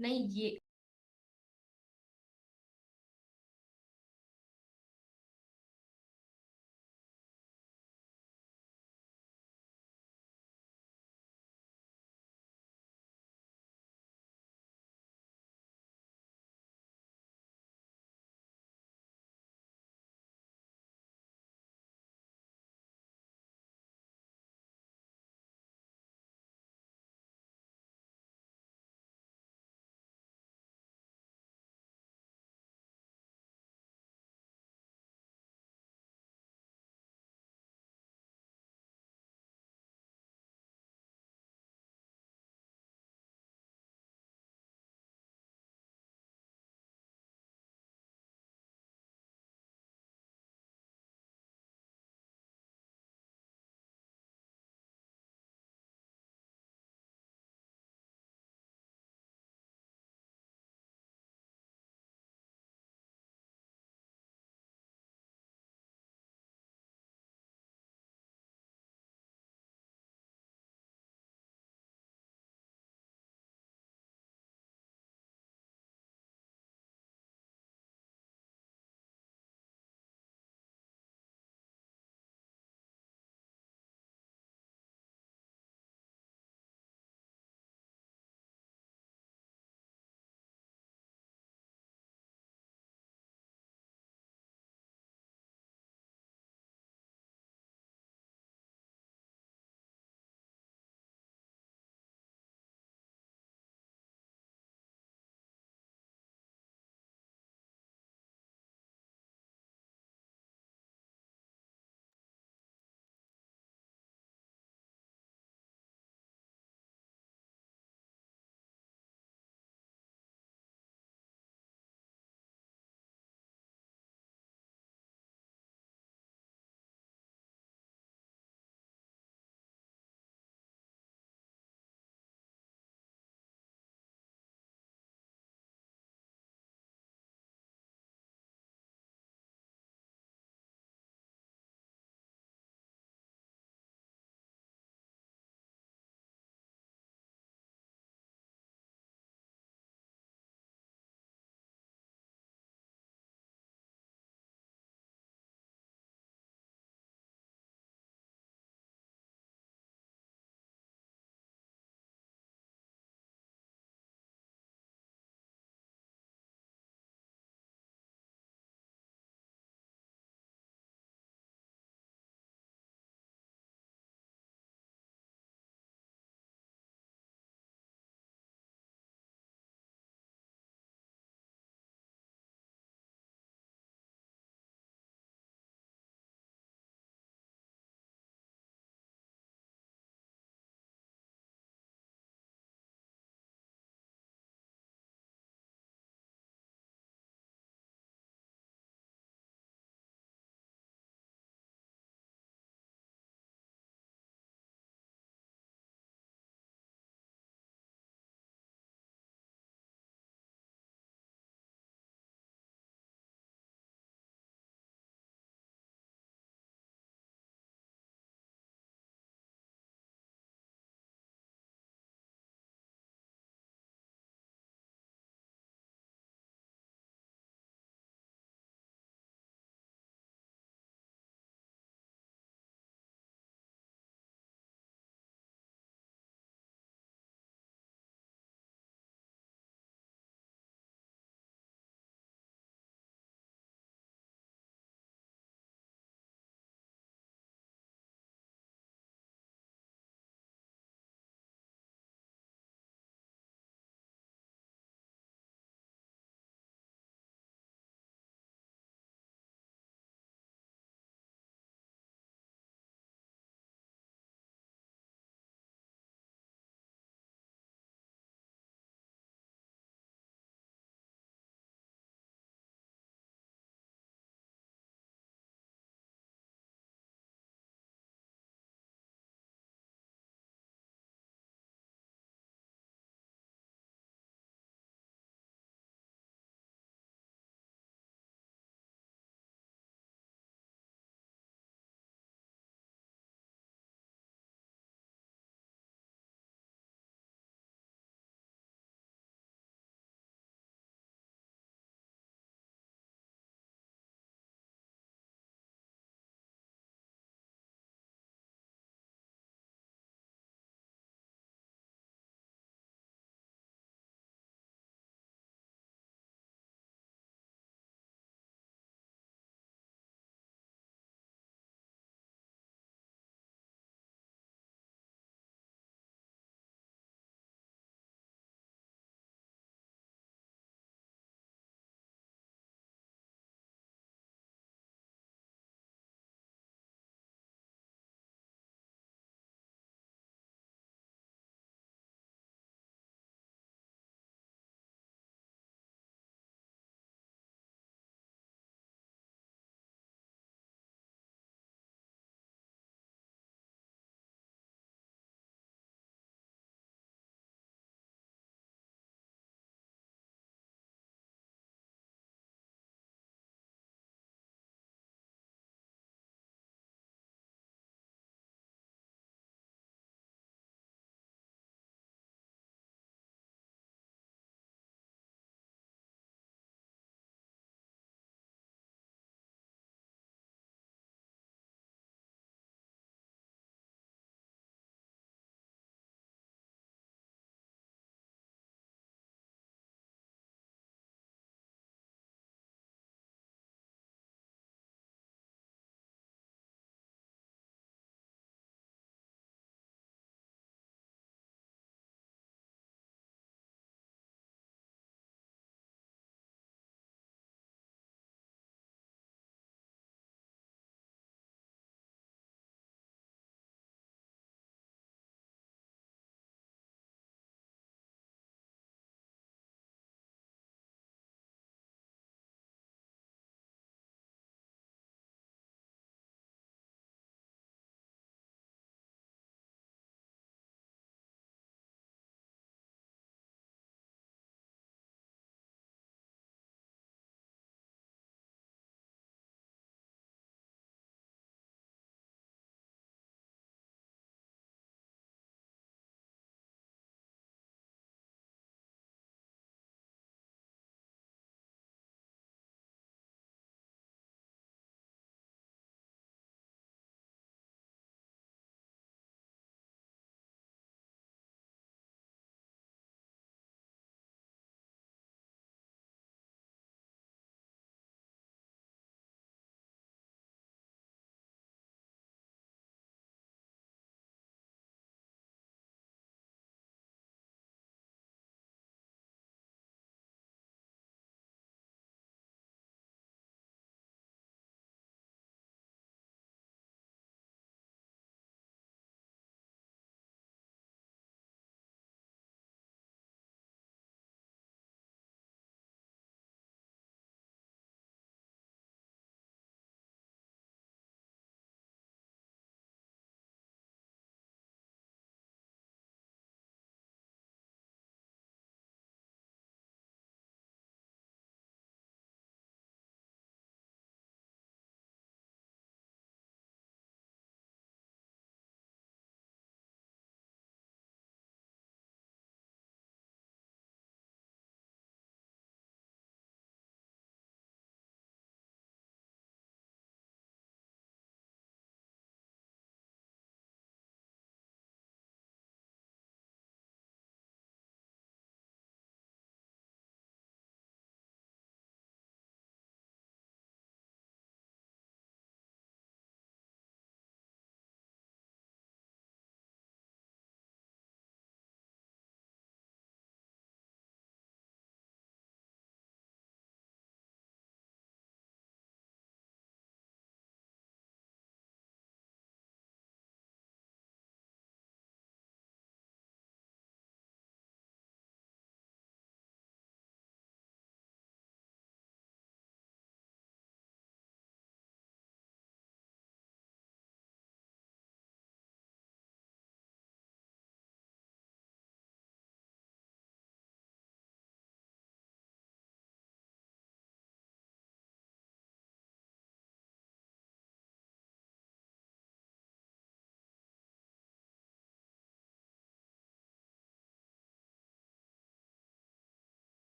नहीं ये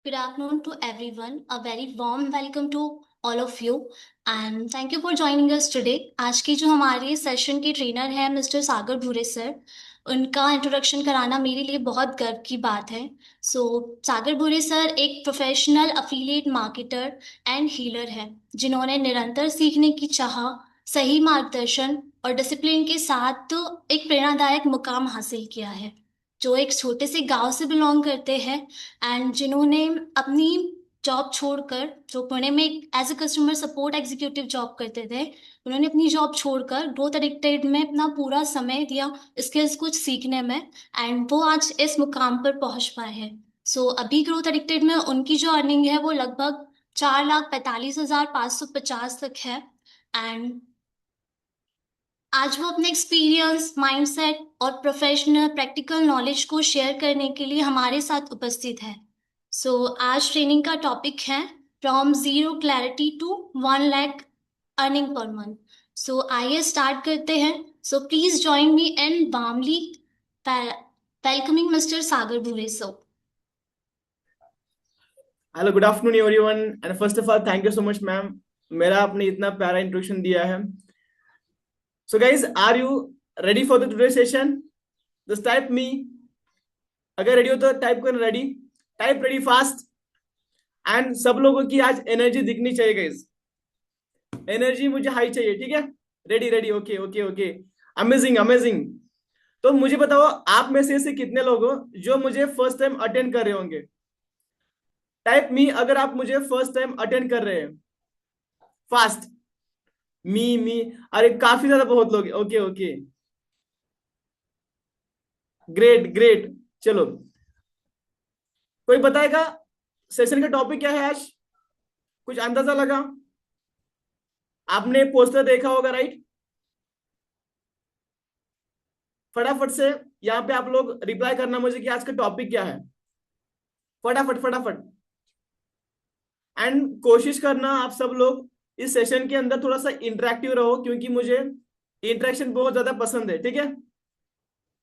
Good afternoon to everyone. A very warm welcome to all of you and thank you for joining us today. आज की जो हमारी session के ट्रेनर हैं मिस्टर सागर भूरे सर, उनका इंट्रोडक्शन कराना मेरे लिए बहुत गर्व की बात है। सागर भूरे सर एक professional affiliate marketer and healer हैं, जिन्होंने निरंतर सीखने की चाह, सही मार्गदर्शन और डिसिप्लिन के साथ एक प्रेरणादायक मुकाम हासिल किया है। जो एक छोटे से गांव से बिलोंग करते हैं एंड जिन्होंने अपनी जॉब छोड़कर, जो पुणे में as a customer support executive job करते थे, उन्होंने अपनी जॉब छोड़कर ग्रोथ एडिक्टेड में अपना पूरा समय दिया स्किल्स कुछ सीखने में, एंड वो आज इस मुकाम पर पहुंच पाए हैं। अभी ग्रोथ एडिक्टेड में उनकी जो अर्निंग है वो लगभग 4,45,550 तक है। एंड आज वो अपने एक्सपीरियंस, माइंडसेट और प्रोफेशनल प्रैक्टिकल नॉलेज को शेयर करने के लिए हमारे साथ उपस्थित है। आज ट्रेनिंग का टॉपिक है from zero clarity to 1 lakh earning per month. आइए स्टार्ट करते हैं। Please join me in warmly welcoming mister Sagar Bhure sir. Hello, good afternoon everyone and first of all thank you so much ma'am, मेरा आपने इतना प्यारा introduction दिया है। So guys, are you ready for the today session? Just type me. अगर ready हो तो type कर ready, type ready fast. And सब लोगों की आज एनर्जी दिखनी चाहिए गाइज, एनर्जी मुझे हाई चाहिए, ठीक है? Ready ready, okay okay okay, amazing amazing. तो मुझे बताओ, आप में से ऐसे कितने लोग हो जो मुझे फर्स्ट टाइम अटेंड कर रहे होंगे? टाइप मी अगर आप मुझे फर्स्ट टाइम अटेंड कर रहे हैं, फास्ट। मी अरे काफी ज्यादा, बहुत लोग, ओके ओके, ग्रेट ग्रेट। चलो, कोई बताएगा सेशन का टॉपिक क्या है आज? कुछ अंदाजा लगा? आपने पोस्टर देखा होगा, राइट? फटाफट से यहाँ पे आप लोग रिप्लाई करना मुझे कि आज का टॉपिक क्या है, फटाफट फटाफट। एंड कोशिश करना आप सब लोग इस सेशन के अंदर थोड़ा सा इंटरेक्टिव रहो, क्योंकि मुझे इंटरेक्शन बहुत ज्यादा पसंद है, ठीक है?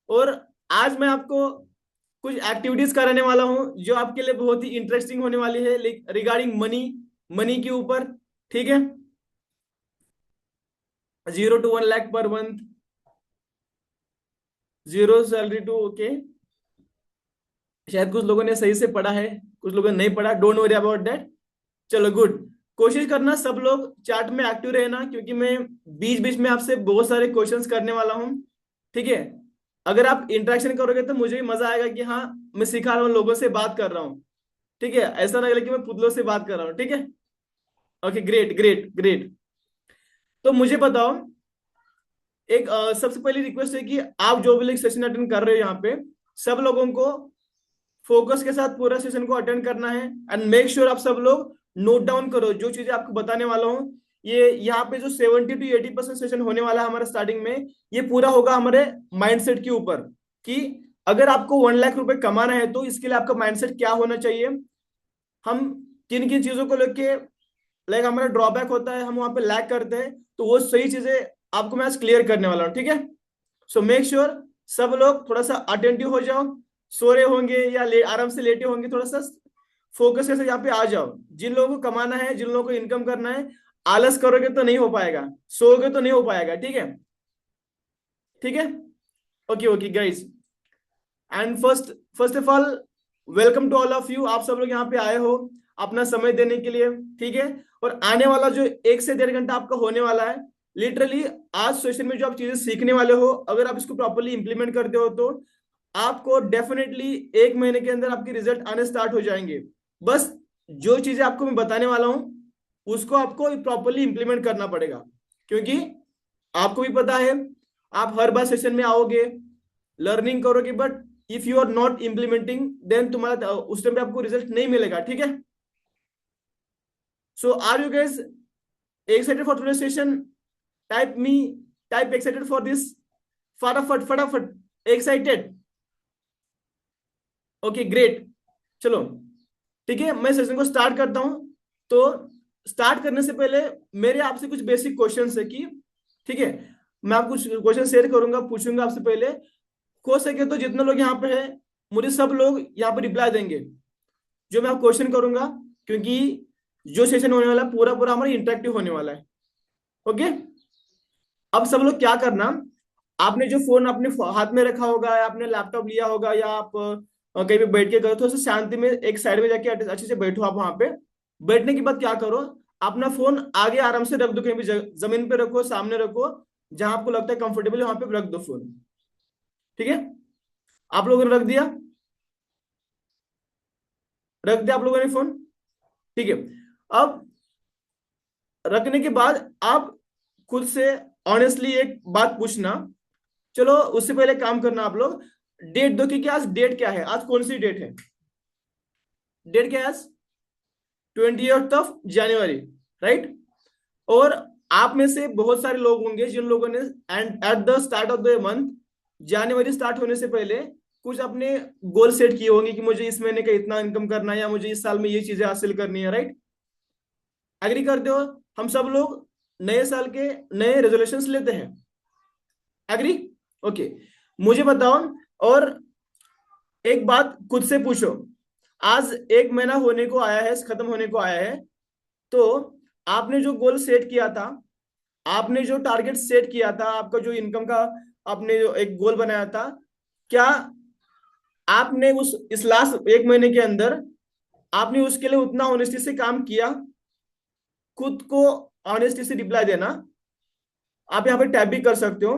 और आज मैं आपको कुछ एक्टिविटीज कराने वाला हूं जो आपके लिए बहुत ही इंटरेस्टिंग होने वाली है, रिगार्डिंग मनी, मनी के ऊपर, ठीक है? 0 to 1 लाख पर month, zero salary to, okay. शायद कुछ लोगों ने सही से पढ़ा है, कुछ लोगों ने नहीं पढ़ा, डोंट वरी अबाउट दैट। चलो गुड। कोशिश करना सब लोग चैट में एक्टिव रहना, क्योंकि मैं बीच बीच में आपसे बहुत सारे क्वेश्चंस करने वाला हूं, ठीक है? अगर आप इंटरेक्शन करोगे तो मुझे भी मजा आएगा कि हाँ, मैं सिखा रहा हूँ, लोगों से बात कर रहा हूँ, ठीक है? ऐसा ना लगे कि मैं पुतलों से बात कर रहा हूँ, ठीक है? Okay, great great great. तो मुझे बताओ, एक सबसे पहली रिक्वेस्ट है कि आप जो भी लोग सेशन अटेंड कर रहे हो यहाँ पे, सब लोगों को फोकस के साथ पूरा सेशन को अटेंड करना है। एंड मेक श्योर आप सब लोग नोट डाउन करो जो चीजें आपको बताने वाला हूँ। ये यहाँ पे जो 70 to 80% सेशन होने वाला है हमारा स्टार्टिंग में, ये पूरा होगा हमारे माइंडसेट के ऊपर, कि अगर आपको 1 लाख रुपए कमाना है तो इसके लिए आपका माइंडसेट क्या होना चाहिए, हम किन किन चीजों को लेके, लाइक हमारा ड्रॉबैक होता है, हम वहां पे लैक करते हैं, तो वो सही चीजें आपको मैं आज क्लियर करने वाला हूँ, ठीक है? सो मेक श्योर सब लोग थोड़ा सा अटेंटिव हो जाओ। सो रहे होंगे या आराम से लेटे होंगे, थोड़ा सा फोकस के साथ यहाँ पे आ जाओ। जिन लोगों को कमाना है, जिन लोगों को इनकम करना है, आलस करोगे तो नहीं हो पाएगा, सोओगे तो नहीं हो पाएगा, ठीक है? ठीक है, okay okay guys. And first first of all, welcome to all of you. आप सब लोग यहाँ पे आए हो अपना समय देने के लिए, ठीक है? और आने वाला जो 1 से 1.5 घंटा आपका होने वाला है, लिटरली आज सेशन में जो आप चीजें सीखने वाले हो, अगर आप इसको प्रॉपरली इंप्लीमेंट करते हो तो आपको डेफिनेटली 1 महीने के अंदर आपके रिजल्ट आने स्टार्ट हो जाएंगे। बस जो चीजें आपको मैं बताने वाला हूं उसको आपको प्रॉपरली इंप्लीमेंट करना पड़ेगा, क्योंकि आपको भी पता है, आप हर बार सेशन में आओगे, लर्निंग करोगे, but if you are not implementing then तुम्हारा उस टाइम पे आपको रिजल्ट नहीं मिलेगा, ठीक है? So are you guys excited for today session? Type me, type excited for this, फटाफट फटाफट, एक्साइटेड? Okay great. चलो ठीक है, मैं सेशन को स्टार्ट करता हूं। तो स्टार्ट करने से पहले मेरे आपसे कुछ बेसिक क्वेश्चंस है कि, ठीक है, मैं आपको कुछ क्वेश्चन शेयर करूंगा, पूछूंगा आपसे। पहले हो सके तो जितने लोग यहाँ पे हैं, मुझे सब लोग यहाँ पे रिप्लाई देंगे, जो मैं आपको क्वेश्चन करूंगा, क्योंकि जो सेशन होने वाला है पूरा पूरा हमारा इंटरेक्टिव होने वाला है। ओके, अब सब लोग क्या करना, आपने जो फोन अपने हाथ में रखा होगा या आपने लैपटॉप लिया होगा या आप कहीं पे बैठ के करो, तो शांति में एक साइड में जाके अच्छे से बैठो। आप वहां पे बैठने के बाद क्या करो, अपना फोन आगे आराम से रख दो, कहीं भी जमीन पे रखो, सामने रखो, जहां आपको लगता है कंफर्टेबल है वहां पे रख दो फोन। ठीक है, आप लोगों ने रख दिया, रख दिया आप लोगों ने फोन। ठीक है, अब रखने के बाद आप खुद से ऑनेस्टली एक बात पूछना। चलो उससे पहले काम करना आप लोग, डेट दो, क्योंकि आज डेट क्या है, आज कौन सी डेट है, डेट क्या है आज, 28 जनवरी, राइट। और आप में से बहुत सारे लोग होंगे जिन लोगों ने and at the start of the month, January start होने से पहले कुछ अपने गोल सेट किए होंगे कि मुझे इस महीने का इतना इनकम करना है या मुझे इस साल में ये चीजें हासिल करनी है, राइट। एग्री करते हो, हम सब लोग नए साल के नए रेजोल्यूशंस लेते हैं, एग्री। ओके, मुझे बताओ, और एक बात खुद से पूछो, आज एक महीना होने को आया है, खत्म होने को आया है, तो आपने जो गोल सेट किया था, आपने जो टारगेट सेट किया था, आपका जो इनकम का आपने जो एक गोल बनाया था, क्या आपने उस इस लास्ट एक महीने के अंदर आपने उसके लिए उतना ऑनेस्टी से काम किया? खुद को ऑनेस्टी से रिप्लाई देना। आप यहाँ पे टैप भी कर सकते हो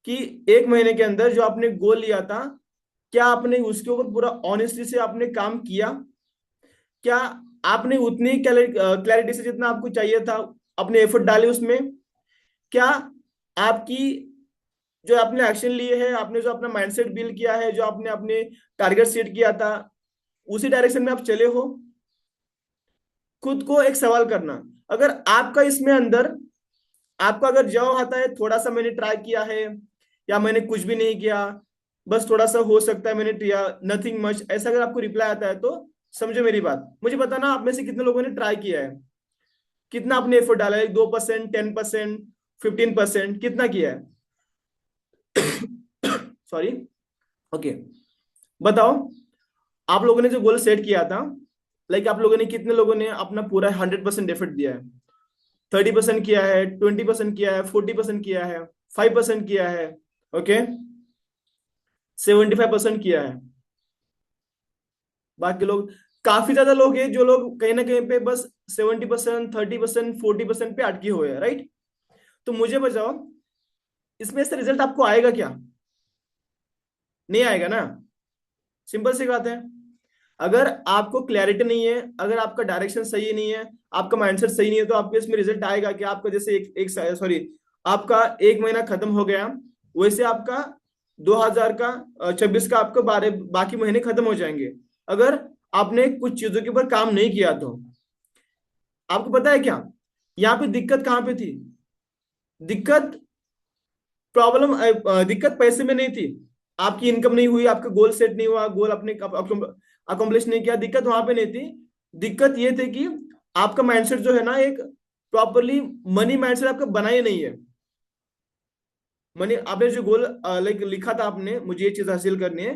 कि एक महीने के अंदर जो आपने गोल लिया था, क्या आपने उसके ऊपर पूरा ऑनेस्टी से आपने काम किया? क्या आपने उतनी क्लैरिटी से जितना आपको चाहिए था अपने एफर्ट डाले उसमें? क्या आपकी जो आपने एक्शन लिए हैं, आपने जो अपना माइंडसेट बिल्ड किया है, जो आपने अपने टारगेट सेट किया था, उसी डायरेक्शन में आप चले हो? खुद को एक सवाल करना। अगर आपका इसमें अंदर आपका अगर जवाब आता है थोड़ा सा मैंने ट्राई किया है, या मैंने कुछ भी नहीं किया, बस थोड़ा सा हो सकता है मैंने किया, नथिंग मच, ऐसा अगर आपको रिप्लाई आता है तो समझो मेरी बात। मुझे बताना आप में से कितने लोगों ने ट्राई किया है, कितना आपने एफर्ट डाला है, 2%, 10%, 15%, कितना किया है? सॉरी। ओके, बताओ, आप लोगों ने जो गोल सेट किया था, लाइक आप लोगों ने कितने लोगों ने अपना पूरा 100% एफर्ट दिया है? 30% किया है, 20% किया है, 40% किया है, 5% किया है, ओके, 75% किया है। बाकी लोग, काफी ज्यादा लोग हैं जो लोग कहीं ना कहीं पे बस 70%, 30%, 40% पे अटके हुए हैं, राइट। तो मुझे बताओ, इसमें से रिजल्ट आपको आएगा क्या? नहीं आएगा ना, सिंपल सी बात है। अगर आपको क्लैरिटी नहीं है, अगर आपका डायरेक्शन सही नहीं है, आपका माइंडसेट सही नहीं है, तो आपके इसमें रिजल्ट आएगा कि आपका जैसे एक सॉरी, आपका एक महीना खत्म हो गया, वैसे आपका 2000 का 26 का आपका बाकी महीने खत्म हो जाएंगे, अगर आपने कुछ चीजों के ऊपर काम नहीं किया तो। आपको पता है क्या यहाँ पे दिक्कत कहाँ पे थी? दिक्कत प्रॉब्लम दिक्कत पैसे में नहीं थी, आपकी इनकम नहीं हुई, आपका गोल सेट नहीं हुआ, गोल अपने अकम्प्लिश नहीं किया, दिक्कत वहां पे नहीं थी। दिक्कत ये थी कि आपका माइंडसेट जो है ना, एक प्रॉपरली मनी माइंडसेट आपका बना ही नहीं है। मनी, आपने जो गोल लाइक लिखा था आपने, मुझे ये चीज हासिल करनी है,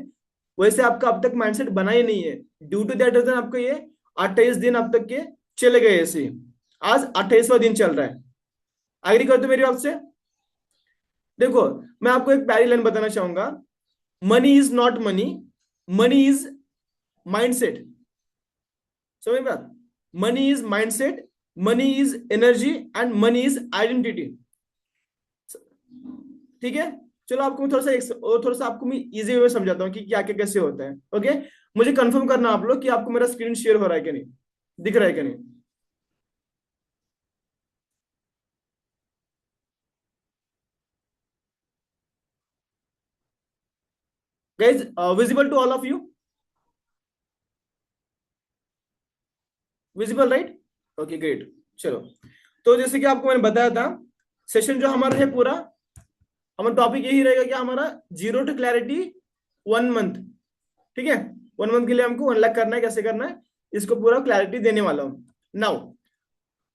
वैसे आपका अब तक माइंडसेट बना ही नहीं है। ड्यू टू दैट रीजन आपका ये 28 दिन अब तक के चले गए ऐसे ही। आज 28वां दिन चल रहा है। एग्री करते हो मेरी बात से? देखो, मैं आपको एक प्यारी लाइन बताना चाहूंगा, money is not money, money is mindset. समझ बात? Money is mindset, money is energy, and money is identity. ठीक है, चलो आपको मैं थोड़ा सा और थोड़ा सा आपको मैं इजी वे में समझाता हूँ कि क्या क्या कैसे होता है। ओके, मुझे कंफर्म करना आप लोग कि आपको मेरा स्क्रीन शेयर हो रहा है कि नहीं, दिख रहा है कि नहीं। Guys, visible to all of you, visible right? Okay great. चलो, तो जैसे कि आपको मैंने बताया था, सेशन जो हमारा है पूरा, हमारा टॉपिक यही रहेगा कि हमारा जीरो टू क्लैरिटी 1 मंथ। ठीक है, 1 मंथ के लिए हमको 1 लाख करना है, कैसे करना है इसको पूरा क्लैरिटी देने वाला हूँ नाउ।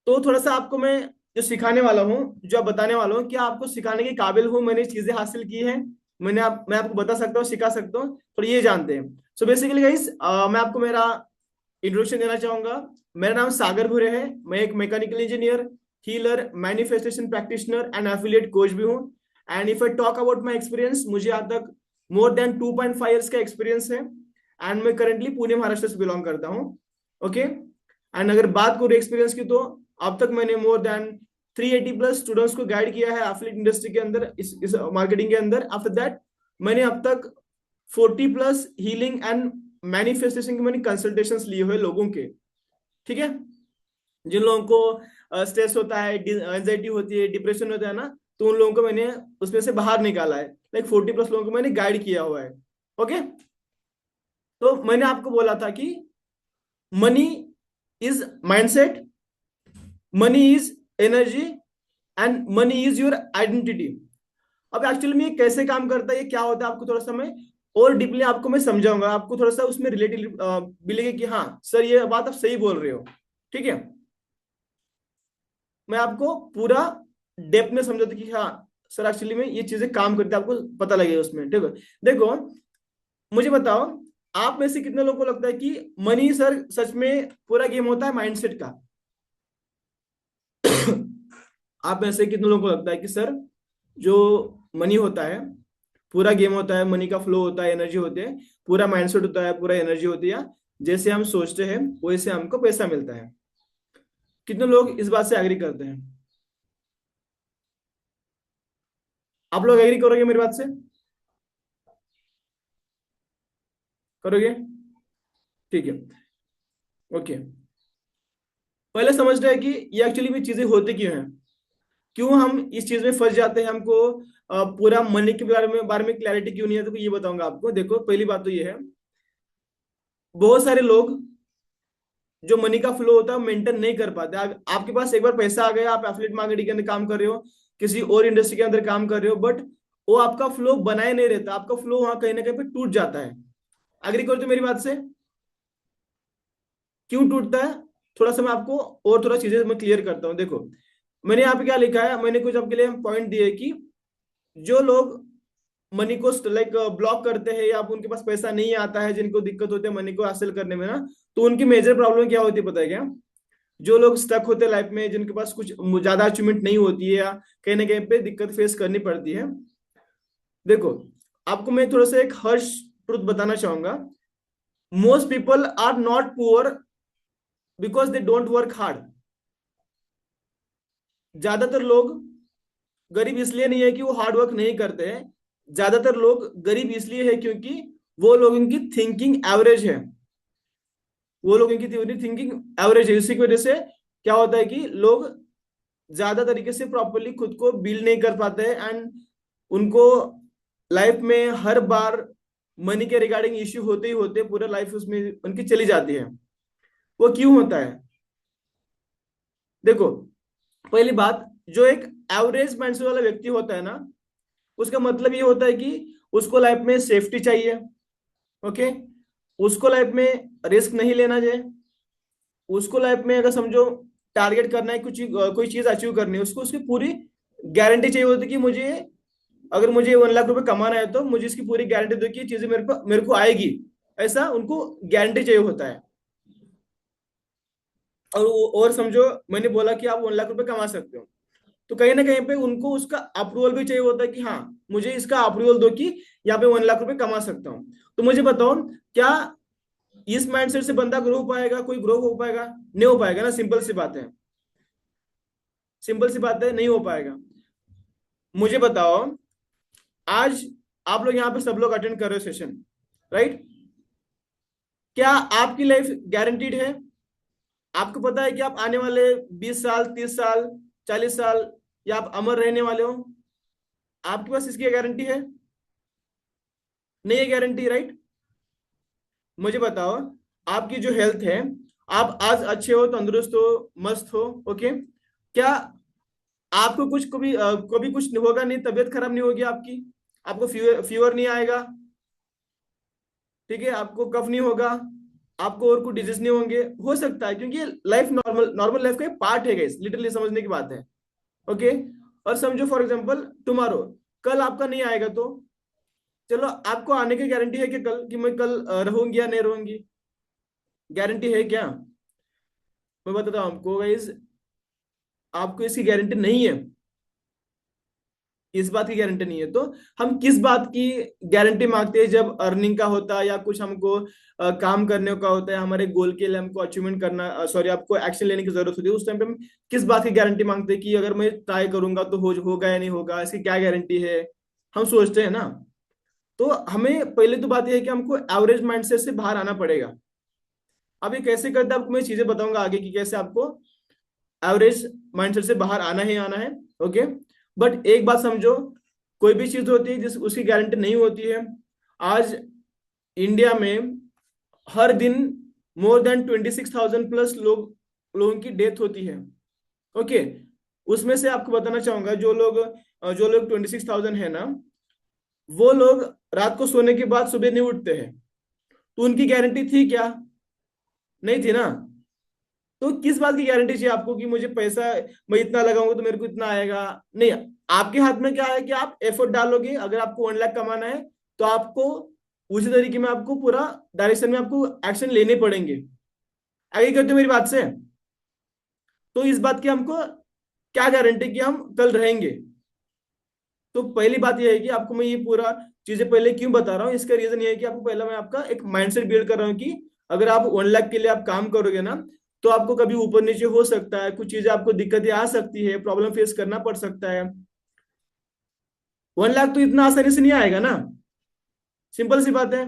तो थोड़ा सा आपको मैं जो सिखाने वाला हूँ, जो आप बताने वाला हूँ, क्या आपको सिखाने के काबिल हूँ, मैंने चीजें हासिल की हैं, मैं आपको बता सकता हूँ, सिखा सकता हूँ, तो ये जानते हैं। सो बेसिकली गाइस, मैं आपको मेरा इंट्रोडक्शन देना चाहूंगा। मेरा नाम सागर भूरे है। मैं एक mechanical engineer, healer, manifestation practitioner and affiliate coach भी हूँ। And if I talk about my experience, मुझे आज तक मोर देन 2.5 ईयर्स का एक्सपीरियंस है। एंड मैं करंटली पुणे महाराष्ट्र से बिलोंग करता हूँ। ओके। एंड अगर बात करूँ एक्सपीरियंस की, तो अब तक मैंने मोर देन 380 प्लस स्टूडेंट्स को गाइड किया है एफिलिएट इंडस्ट्री के अंदर, इस मार्केटिंग के अंदर। आफ्टर दैट मैंने अब तक 40 प्लस हीलिंग एंड मैनिफेस्टेशन के मैंने कंसल्टेशंस लिए हुए लोगों के। ठीक है। जिन लोगों को स्ट्रेस होता है, एंजाइटी होती है, डिप्रेशन होता है ना, तो उन लोगों को मैंने उसमें से बाहर निकाला है। लाइक 40 प्लस लोगों को मैंने गाइड किया हुआ है। ओके। तो मैंने आपको बोला था कि money is mindset, money is energy and money is your identity. अब एक्चुअली में ये कैसे काम करता है, ये क्या होता है, आपको थोड़ा सा मैं और डीपली आपको मैं समझाऊंगा, आपको थोड़ा सा उसमें रिलेटिव मिलेगी कि हाँ सर ये बात आप सही बोल रहे हो। ठीक है। मैं आपको पूरा डेप्थ में समझाता कि हाँ सर एक्चुअली में ये चीजें काम करती है, आपको पता लगेगा उसमें। ठीक है। देखो, मुझे बताओ, आप में से कितने लोगों को लगता है कि मनी सर सच में पूरा गेम होता है माइंडसेट का? आप में से कितने लोगों को लगता है कि सर जो मनी होता है पूरा गेम होता है, मनी का फ्लो होता है, एनर्जी होती है, पूरा माइंडसेट होता है, पूरा एनर्जी होती है, जैसे हम सोचते हैं वैसे हमको पैसा मिलता है? कितने लोग इस बात से एग्री करते हैं? आप लोग एग्री करोगे मेरी बात से? करोगे? ठीक है। ओके। पहले समझते हैं कि ये एक्चुअली में चीजें होती क्यों हैं, क्यों हम इस चीज में फंस जाते हैं, हमको पूरा मनी के बारे में क्लैरिटी क्यों नहीं है। तो ये बताऊंगा आपको। देखो, पहली बात तो ये है, बहुत सारे लोग जो मनी का फ्लो होता है मेंटेन नहीं कर पाते। आपके पास एक बार पैसा आ गया, आप एफिलिएट मार्केटिंग के अंदर काम कर रहे हो, किसी और इंडस्ट्री के अंदर काम कर रहे हो, बट वो आपका फ्लो बनाए नहीं रहता, आपका फ्लो वहां कहीं ना कहीं पे टूट जाता है। एग्री करते हो मेरी बात से? क्यों टूटता है, थोड़ा सा मैं आपको और थोड़ा चीजें मैं क्लियर करता हूँ। देखो, मैंने यहाँ पे क्या लिखा है, मैंने कुछ आपके लिए पॉइंट दिए कि जो लोग मनी को लाइक ब्लॉक करते हैं या उनके पास पैसा नहीं आता है, जिनको दिक्कत होती है मनी को हासिल करने में ना, तो उनकी मेजर प्रॉब्लम क्या होती है पता है क्या? जो लोग स्टक होते हैं लाइफ में, जिनके पास कुछ ज्यादा अचीवमेंट नहीं होती है या कहीं ना कहीं पे दिक्कत फेस करनी पड़ती है। देखो, आपको मैं थोड़ा सा एक हर्ष ट्रुथ बताना चाहूंगा। Most people are not poor because they don't work hard. ज्यादातर लोग गरीब इसलिए नहीं है कि वो हार्ड वर्क नहीं करते हैं, ज्यादातर लोग गरीब इसलिए है क्योंकि वो लोग इनकी थिंकिंग एवरेज है, वो लोग इनकी थिंकिंग एवरेज है। इसी की वजह से क्या होता है कि लोग ज्यादा तरीके से प्रॉपरली खुद को बिल्ड नहीं कर पाते हैं, एंड उनको लाइफ में हर बार मनी के रिगार्डिंग इश्यू होते ही होते पूरा लाइफ उसमें उनकी चली जाती है। वो क्यों होता है? देखो, पहली बात, जो एक एवरेज माइंडसेट वाला व्यक्ति होता है ना, उसका मतलब ये होता है कि उसको लाइफ में सेफ्टी चाहिए। ओके। उसको लाइफ में रिस्क नहीं लेना चाहिए। उसको लाइफ में अगर समझो टारगेट करना है, कुछ कोई चीज अचीव करनी है, उसको उसकी पूरी गारंटी चाहिए होती है कि मुझे, अगर मुझे 1 लाख रुपए कमाना है तो मुझे इसकी पूरी गारंटी दो कि ये चीजें मेरे को आएगी। ऐसा उनको गारंटी चाहिए होता है। और समझो मैंने बोला कि आप 1 लाख रुपए कमा सकते हो, तो कहीं ना कहीं पे उनको उसका अप्रूवल भी चाहिए होता है कि हाँ मुझे इसका अप्रूवल दो कि यहाँ पे 1 लाख रुपए कमा सकता हूँ। तो मुझे बताओ, क्या इस माइंडसेट से बंदा ग्रो हो पाएगा? कोई ग्रो हो पाएगा? नहीं हो पाएगा ना। सिंपल सी बात है, सिंपल सी बात है, नहीं हो पाएगा। मुझे बताओ, आज आप लोग यहाँ पे सब लोग अटेंड कर रहे हो सेशन, राइट? क्या आपकी लाइफ गारंटीड है? आपको पता है कि आप आने वाले 20 साल, 30 साल, 40 साल या आप अमर रहने वाले हो? आपके पास इसकी गारंटी है? नहीं है गारंटी, राइट? मुझे बताओ, आपकी जो हेल्थ है, आप आज अच्छे हो, तंदुरुस्त हो, मस्त हो, ओके, क्या आपको कुछ कभी कभी कुछ होगा नहीं, तबीयत खराब नहीं होगी आपकी, आपको फीवर नहीं आएगा, ठीक है, आपको कफ नहीं होगा, आपको और कुछ डिजीज नहीं होंगे? हो सकता है क्योंकि लाइफ नॉर्मल नॉर्मल लाइफ का पार्ट है गाइस, लिटरली समझने की बात है। ओके। और समझो फॉर एग्जांपल टुमारो, कल आपका नहीं आएगा तो चलो, आपको आने की गारंटी है कि कल, कि मैं कल रहूंगी या नहीं रहूंगी? गारंटी है क्या? मैं बताता हूँ आपको गाइस, आपको इसकी गारंटी नहीं है, इस बात की गारंटी नहीं है। तो हम किस बात की गारंटी मांगते हैं? जब अर्निंग का होता है या कुछ हमको काम करने का होता है, हमारे गोल के लिए हमको अचीवमेंट करना, सॉरी आपको एक्शन लेने की जरूरत होती है, उस टाइम पे हम किस बात की गारंटी मांगते हैं कि अगर मैं ट्राई करूंगा तो होगा या नहीं होगा, इसकी क्या गारंटी है, हम सोचते हैं ना। तो हमें पहले तो बात यह है कि हमको एवरेज माइंडसेट से बाहर आना पड़ेगा। अब ये कैसे करते हैं आपको मैं चीजें बताऊंगा आगे की, कैसे आपको एवरेज माइंडसेट से बाहर आना है। ओके, बट एक बात समझो, कोई भी चीज होती है जिस उसकी गारंटी नहीं होती है। आज इंडिया में हर दिन मोर देन 26,000 प्लस लोगों की डेथ होती है। ओके, उसमें से आपको बताना चाहूंगा, जो लोग 26,000 है ना, वो लोग रात को सोने के बाद सुबह नहीं उठते हैं। तो उनकी गारंटी थी क्या? नहीं थी ना। तो किस बात की गारंटी चाहिए आपको कि मुझे पैसा, मैं इतना लगाऊंगा तो मेरे को इतना आएगा? नहीं, आपके हाथ में क्या है कि आप एफर्ट डालोगे। अगर आपको 1 लाख कमाना है तो आपको उसी तरीके में, आपको पूरा डायरेक्शन में आपको एक्शन लेने पड़ेंगे। आगे करते हो मेरी बात से? तो इस बात की हमको क्या गारंटी कि हम कल रहेंगे? तो पहली बात यह है कि आपको मैं ये पूरा चीजें पहले क्यों बता रहा हूँ, इसका रीजन ये है कि आपको पहला मैं आपका एक माइंडसेट बिल्ड कर रहा हूँ कि अगर आप 1 लाख के लिए आप काम करोगे ना, तो आपको कभी ऊपर नीचे हो सकता है, कुछ चीजें आपको दिक्कतें आ सकती है, प्रॉब्लम फेस करना पड़ सकता है। 1 लाख तो इतना आसानी से नहीं आएगा ना, सिंपल सी बात है।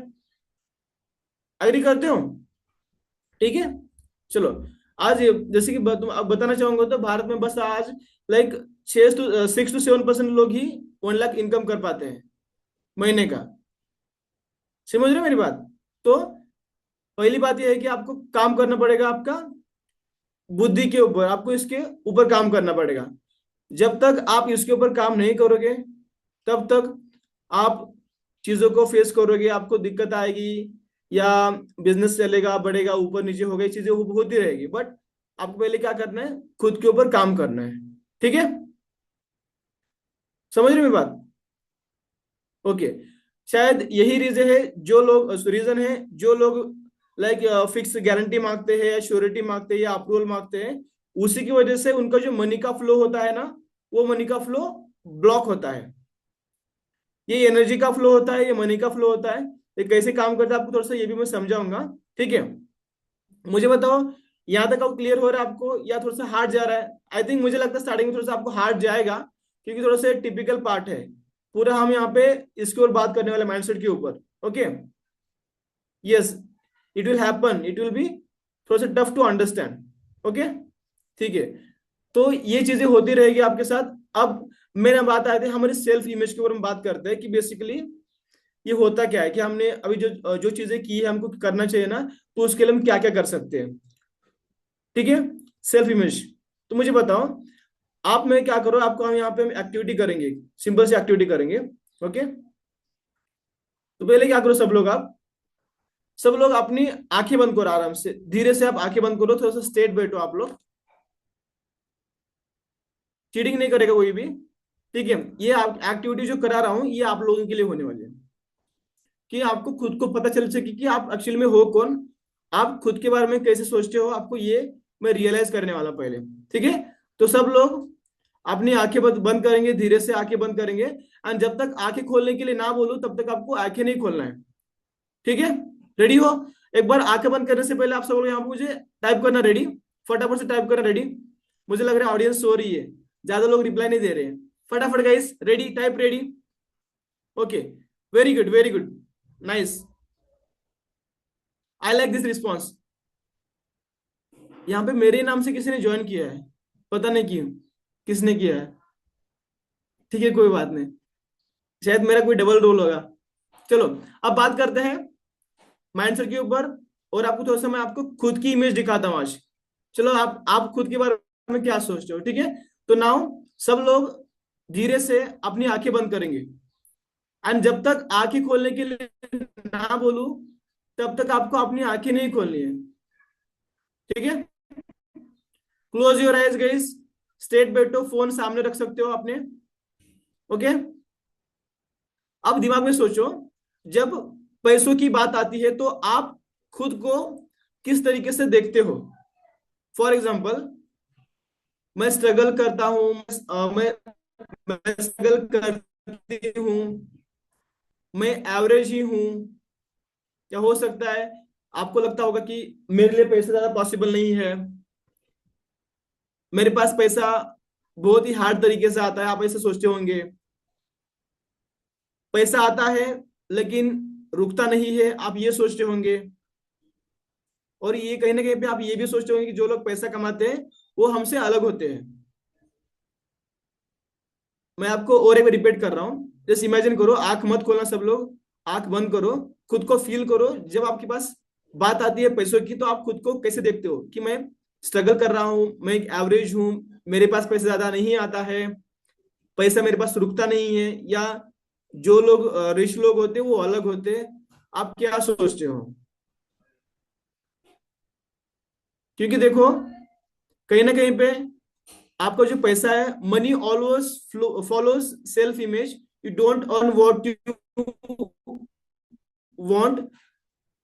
एग्री करते हो? ठीक है, चलो। आज जैसे कि अब बताना चाहूंगा, तो भारत में बस आज लाइक 6 to 7% लोग ही 1 लाख इनकम कर पाते हैं महीने का। समझ रहे हो मेरी बात? तो पहली बात यह है कि आपको काम करना पड़ेगा, आपका बुद्धि के ऊपर आपको इसके ऊपर काम करना पड़ेगा। जब तक आप इसके ऊपर काम नहीं करोगे, तब तक आप चीजों को फेस करोगे, आपको दिक्कत आएगी, या बिजनेस चलेगा बढ़ेगा ऊपर नीचे होगा, ये चीजें होती रहेगी। बट आपको पहले क्या करना है? खुद के ऊपर काम करना है। ठीक है, समझ रहे हो मेरी बात? ओके, शायद यही रीजन है जो लोग लाइक फिक्स गारंटी मांगते हैं या श्योरिटी मांगते हैं या अप्रूवल मांगते हैं। उसी की वजह से उनका जो मनी का फ्लो होता है ना, वो मनी का फ्लो ब्लॉक होता है। ये एनर्जी का फ्लो होता है, ये मनी का फ्लो होता है। ये कैसे काम करता है आपको थोड़ा सा ये भी मैं समझाऊंगा। ठीक है, मुझे बताओ, यहाँ तक अब क्लियर हो रहा है आपको या थोड़ा सा हार्ड जा रहा है? आई थिंक मुझे लगता है स्टार्टिंग में थोड़ा सा आपको हार्ड जाएगा, क्योंकि थोड़ा सा टिपिकल पार्ट है। पूरा हम यहाँ पे इसके ऊपर बात करने वाले माइंडसेट के ऊपर। Okay, yes, it will happen, it will be थोड़ा सा टफ टू अंडरस्टैंड। ओके, ठीक है। तो ये चीजें होती रहेगी आपके साथ। अब मेरा बात आती है हमारे सेल्फ इमेज के ऊपर हम बात करते हैं कि बेसिकली ये होता क्या है, कि हमने अभी जो जो चीजें की है हमको करना चाहिए ना, तो उसके लिए हम क्या क्या कर सकते हैं। ठीक है, सेल्फ इमेज। तो मुझे बताओ, आप में क्या करो, आपको हम यहाँ पे एक्टिविटी करेंगे, सिंपल सी एक्टिविटी करेंगे। ओके, तो पहले क्या करो, सब लोग अपनी आंखें बंद करो, आराम से धीरे से आप आंखें बंद करो, थोड़ा सा स्ट्रेट बैठो आप लोग। चीटिंग नहीं करेगा कोई भी। ठीक है, ये आप एक्टिविटी जो करा रहा हूं ये आप लोगों के लिए होने वाली है, कि आपको खुद को पता चल सके कि आप एक्चुअली में हो कौन, आप खुद के बारे में कैसे सोचते हो, आपको ये मैं रियलाइज करने वाला हूं पहले। ठीक है, तो सब लोग अपनी आंखें बंद बंद करेंगे, धीरे से आंखें बंद करेंगे, एंड जब तक आंखें खोलने के लिए ना बोलूं तब तक आपको आंखें नहीं खोलना है। ठीक है, रेडी हो? एक बार आंखें बंद करने से पहले आप सब लोग यहाँ पे मुझे टाइप करना रेडी, फटाफट से टाइप करना रेडी। मुझे लग रहा है ऑडियंस सो रही है, ज्यादा लोग रिप्लाई नहीं दे रहे हैं। फटाफट guys, ready, type ready. Okay, very good, very good, nice, I like this response. यहाँ पे मेरे नाम से किसी ने ज्वाइन किया है, पता नहीं क्यों किसने किया है। ठीक है, कोई बात नहीं, शायद मेरा कोई डबल रोल होगा। चलो, अब बात करते हैं माइंडसेट के ऊपर, और आपको थोड़ा सा मैं आपको खुद की इमेज दिखाता हूँ आज। चलो, आप खुद के बारे में क्या सोचते हो? ठीक है, तो नाउ सब लोग धीरे से अपनी आंखें बंद करेंगे, एंड जब तक आंखें खोलने के लिए ना बोलूं तब तक आपको अपनी आंखें नहीं खोलनी है। ठीक है, close your eyes guys, straight बैठो, फोन सामने रख सकते हो अपने। ओके, अब दिमाग में सोचो, जब पैसों की बात आती है तो आप खुद को किस तरीके से देखते हो। फॉर एग्जाम्पल, मैं स्ट्रगल करता हूँ, मैं स्ट्रगल करती हूँ, मैं एवरेज ही हूँ। या हो सकता है आपको लगता होगा कि मेरे लिए पैसा ज्यादा पॉसिबल नहीं है, मेरे पास पैसा बहुत ही हार्ड तरीके से आता है, आप ऐसे सोचते होंगे। पैसा आता है लेकिन रुकता नहीं है, आप ये सोचते होंगे। और ये कहीं ना कहीं पे आप ये भी सोचते होंगे कि जो लोग पैसा कमाते हैं वो हमसे अलग होते हैं। मैं आपको और एक बार रिपीट कर रहा हूँ, जैसे इमेजिन करो, आंख मत खोलना सब लोग, आंख बंद करो, खुद को फील करो। जब आपके पास बात आती है पैसों की, तो आप खुद को कैसे देखते हो कि मैं स्ट्रगल कर रहा हूँ, मैं एक एवरेज हूँ, मेरे पास पैसा ज्यादा नहीं आता है, पैसा मेरे पास रुकता नहीं है, या जो लोग रिच लोग होते हैं वो अलग होते हैं। आप क्या सोचते हो? क्योंकि देखो, कहीं ना कहीं पे आपका जो पैसा है, money always follows self image. You don't earn what you want,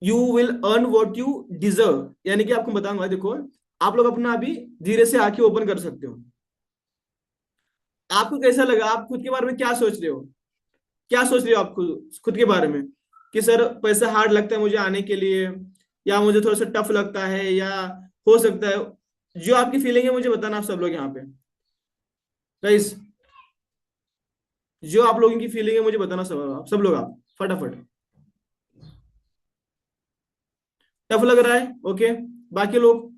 you will earn what you deserve. यानी कि आपको बताऊंगा, देखो, आप लोग अपना अभी धीरे से आंखें ओपन कर सकते हो। आपको कैसा लगा? आप खुद के बारे में क्या सोच रहे हो? क्या सोच रहे हो आप खुद खुद के बारे में? कि सर पैसा हार्ड लगता है मुझे आने के लिए, या मुझे थोड़ा सा टफ लगता है, या हो सकता है जो आपकी फीलिंग है मुझे बताना, आप सब लोग यहाँ पे। गाइस, जो आप लोगों की फीलिंग है मुझे बताना, सब लोग आप फटाफट। टफ लग रहा है? ओके। बाकी लोग,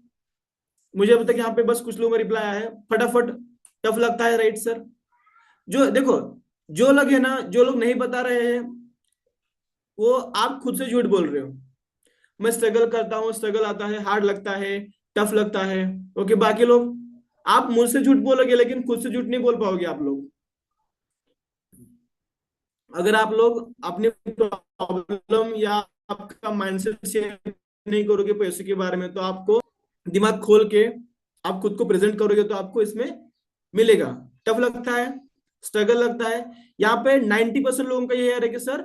मुझे अभी तक यहाँ पे बस कुछ लोगों का रिप्लाई आया है फटाफट। टफ लगता है, राइट सर। जो देखो, जो लोग है ना, जो लोग नहीं बता रहे हैं, वो आप खुद से झूठ बोल रहे हो। मैं स्ट्रगल करता हूँ, स्ट्रगल आता है, हार्ड लगता है, टफ लगता है। ओके, बाकी लोग, आप मुझसे झूठ बोलोगे लेकिन खुद से झूठ नहीं बोल पाओगे आप लोग। अगर आप लोग अपनी प्रॉब्लम या आपका माइंडसेट शेयर नहीं करोगे पैसे के बारे में, तो आपको दिमाग खोल के आप खुद को प्रेजेंट करोगे, तो आपको इसमें मिलेगा। टफ लगता है, स्ट्रगल लगता है, यहाँ पे 90% लोगों का ये है कि सर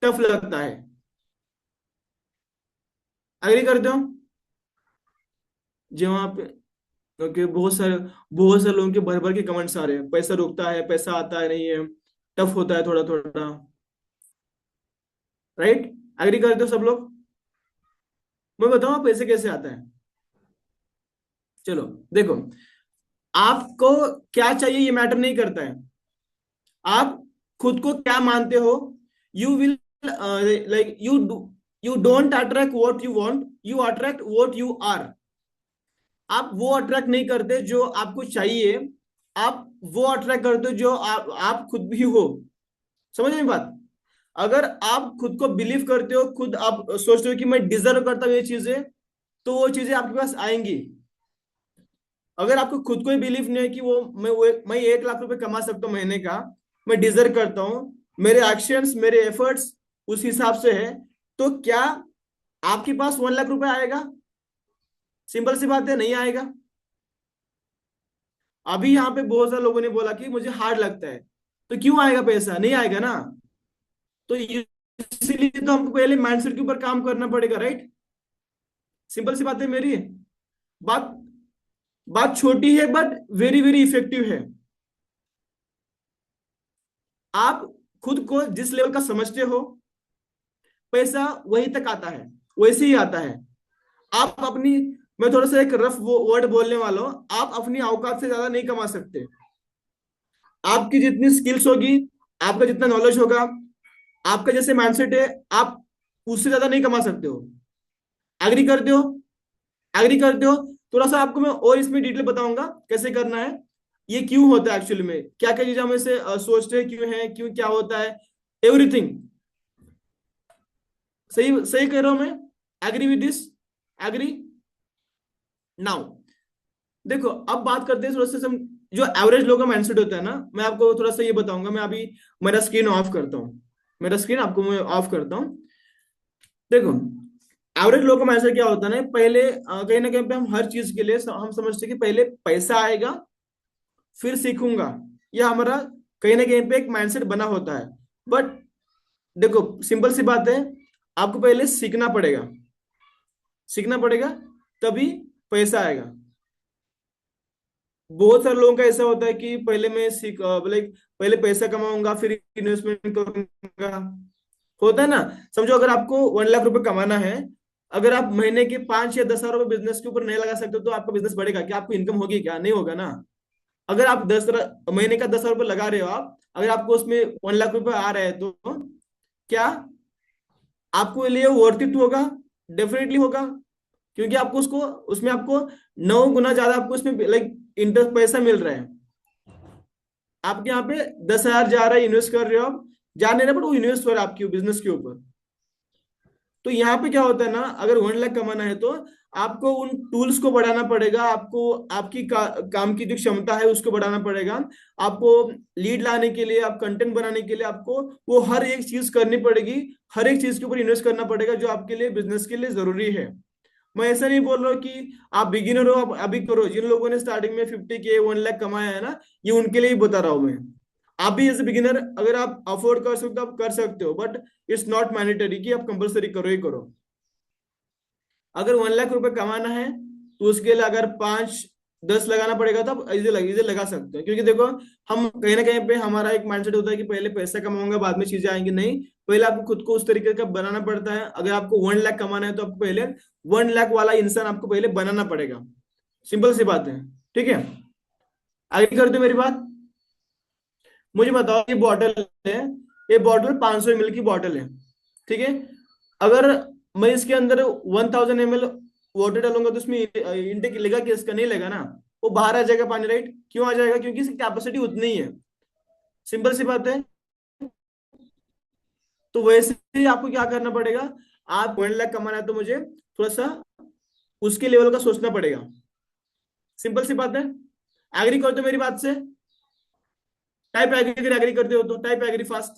टफ लगता है। एग्री करते हो? जो वहां पे, ओके, बहुत सारे लोगों के भर भर के कमेंट्स आ रहे हैं, पैसा रुकता है, पैसा आता है नहीं है, टफ होता है थोड़ा थोड़ा। राइट? एग्री करते हो सब लोग? मैं बताऊं पैसे कैसे आता है। चलो, देखो, आपको क्या चाहिए ये मैटर नहीं करता है, आप खुद को क्या मानते हो। You will, like you do, you don't attract what you want, you attract what you are. आप वो अट्रैक्ट नहीं करते जो आपको चाहिए, आप वो अट्रैक्ट करते हो जो आप खुद भी हो। समझ में बात? अगर आप खुद को बिलीव करते हो, खुद आप सोचते हो कि मैं डिजर्व करता हूँ ये चीजें, तो वो चीजें आपके पास आएंगी। अगर आपको खुद को ही बिलीव नहीं है कि मैं 1 लाख रुपए कमा सकता हूँ महीने का, मैं डिजर्व करता हूँ, मेरे एक्शंस, मेरे एफर्ट्स उस हिसाब से है, तो क्या आपके पास 1 लाख रुपए आएगा? सिंपल सी बात है, नहीं आएगा। अभी यहाँ पे बहुत सारे लोगों ने बोला कि मुझे हार्ड लगता है, तो क्यों आएगा पैसा? नहीं आएगा ना। तो इसीलिए तो हमको पहले माइंडसेट के ऊपर काम करना पड़ेगा, राइट? सिंपल सी बात है मेरी। बात बात छोटी है बट वेरी वेरी इफेक्टिव है। आप खुद को जिस लेवल का समझते हो, पैसा वहीं तक आता है, वैसे ही आता है। आप अपनी, मैं थोड़ा सा एक रफ वर्ड बोलने वाला हूं, आप अपनी औकात से ज्यादा नहीं कमा सकते। आपकी जितनी स्किल्स होगी, आपका जितना नॉलेज होगा, आपका जैसे माइंडसेट है, आप उससे ज्यादा नहीं कमा सकते हो। एग्री करते हो? एग्री करते हो? थोड़ा सा आपको मैं और इसमें डिटेल बताऊंगा कैसे करना है, ये क्यों होता है एक्चुअली में, क्या क्या चीजें हम इसे सोचते हैं, क्यों है, क्यों क्या होता है, एवरीथिंग। सही सही कह रहा हूं मैं? Agree with this? Agree? Now देखो, अब बात करते हैं थोड़ा सा जो एवरेज लोगों का माइंडसेट होता है ना, मैं आपको थोड़ा सा ये बताऊंगा। मैं अभी मेरा स्क्रीन ऑफ करता हूँ, मेरा स्क्रीन आपको मैं ऑफ करता हूँ। देखो, एवरेज लोगों का माइंडसेट क्या होता है ना, पहले कहीं ना कहीं पे हम हर चीज के लिए हम समझते हैं कि पहले पैसा आएगा फिर सीखूंगा। यह हमारा कहीं ना कहीं पे एक माइंडसेट बना होता है। बट देखो, सिंपल सी बात है, आपको पहले सीखना पड़ेगा। सीखना पड़ेगा, तभी पैसा आएगा। बहुत सारे लोगों का ऐसा होता है कि पहले मैं सीख लाइक पहले पैसा कमाऊंगा फिर इन्वेस्टमेंट करूंगा, होता है ना। समझो अगर आपको 1 लाख रुपए कमाना है, अगर आप महीने के 5 या 10 हजार रुपए बिजनेस के ऊपर नहीं लगा सकते तो आपका बिजनेस बढ़ेगा क्या? आपको इनकम होगी क्या? नहीं होगा ना। अगर आप महीने का 10 हजार रुपए लगा रहे हो, आप अगर आपको उसमें 1 लाख रुपए आ रहे हैं, तो क्या आपको लिए वर्थ इट होगा? डेफिनेटली होगा, क्योंकि आपको उसको उसमें आपको 9 गुना ज्यादा आपको उसमें लाइक इंटरेस्ट पैसा मिल रहा है। आपके यहाँ पे 10 हजार जा रहा है, इन्वेस्ट कर रहे हो आप, जा नहीं रहा, बट वो इन्वेस्ट हो रहा है आपके बिजनेस के ऊपर। तो यहाँ पे क्या होता है ना, अगर 1 लाख कमाना है तो आपको उन टूल्स को बढ़ाना पड़ेगा, आपको आपकी काम की जो क्षमता है उसको बढ़ाना पड़ेगा। आपको लीड लाने के लिए, आप कंटेंट बनाने के लिए आपको वो हर एक चीज करनी पड़ेगी, हर एक चीज के ऊपर इन्वेस्ट करना पड़ेगा जो आपके लिए बिजनेस के लिए जरूरी है। मैं ऐसा नहीं बोल रहा हूँ कि आप बिगिनर हो आप अभी करो। जिन लोगों ने स्टार्टिंग में 50K 1 लाख कमाया है ना, ये उनके लिए ही बता रहा हूँ मैं। आप भी एज ए बिगिनर अगर आप अफोर्ड कर सकते हो आप कर सकते हो, बट इट्स नॉट मैंडेटरी कि आप कंपलसरी करो ही करो। अगर 1 लाख रुपए कमाना है तो उसके लिए अगर 5-10 लगाना पड़ेगा तो आप इजे लगा सकते हो, क्योंकि देखो हम कहीं ना कहीं पे हमारा एक माइंडसेट होता है कि पहले पैसा कमाऊंगा बाद में चीजें आएंगी। नहीं, पहले आपको खुद को उस तरीके का बनाना पड़ता है। अगर आपको 1 लाख कमाना है तो आपको पहले 1 लाख वाला इंसान आपको पहले बनाना पड़ेगा। सिंपल सी बात है, ठीक है? आगे करते हो मेरी बात। मुझे बताओ, ये बॉटल है, ये बॉटल 500 ml की बॉटल है, ठीक है? अगर मैं इसके अंदर 1000 ml वाटर डालूंगा तो उसमें इंटेक लेगा कि इसका? नहीं लेगा ना, वो बाहर आ जाएगा पानी, राइट? क्यों आ जाएगा? क्योंकि इसकी कैपेसिटी उतनी ही है। सिंपल सी बात है। तो वैसे ही आपको क्या करना पड़ेगा, आप 1 लाख कमाना है तो मुझे थोड़ा सा उसके लेवल का सोचना पड़ेगा। सिंपल सी बात है। एग्री करते हो मेरी बात से? टाइप एग्री, अगर एग्री करते हो तो टाइप एग्री फास्ट।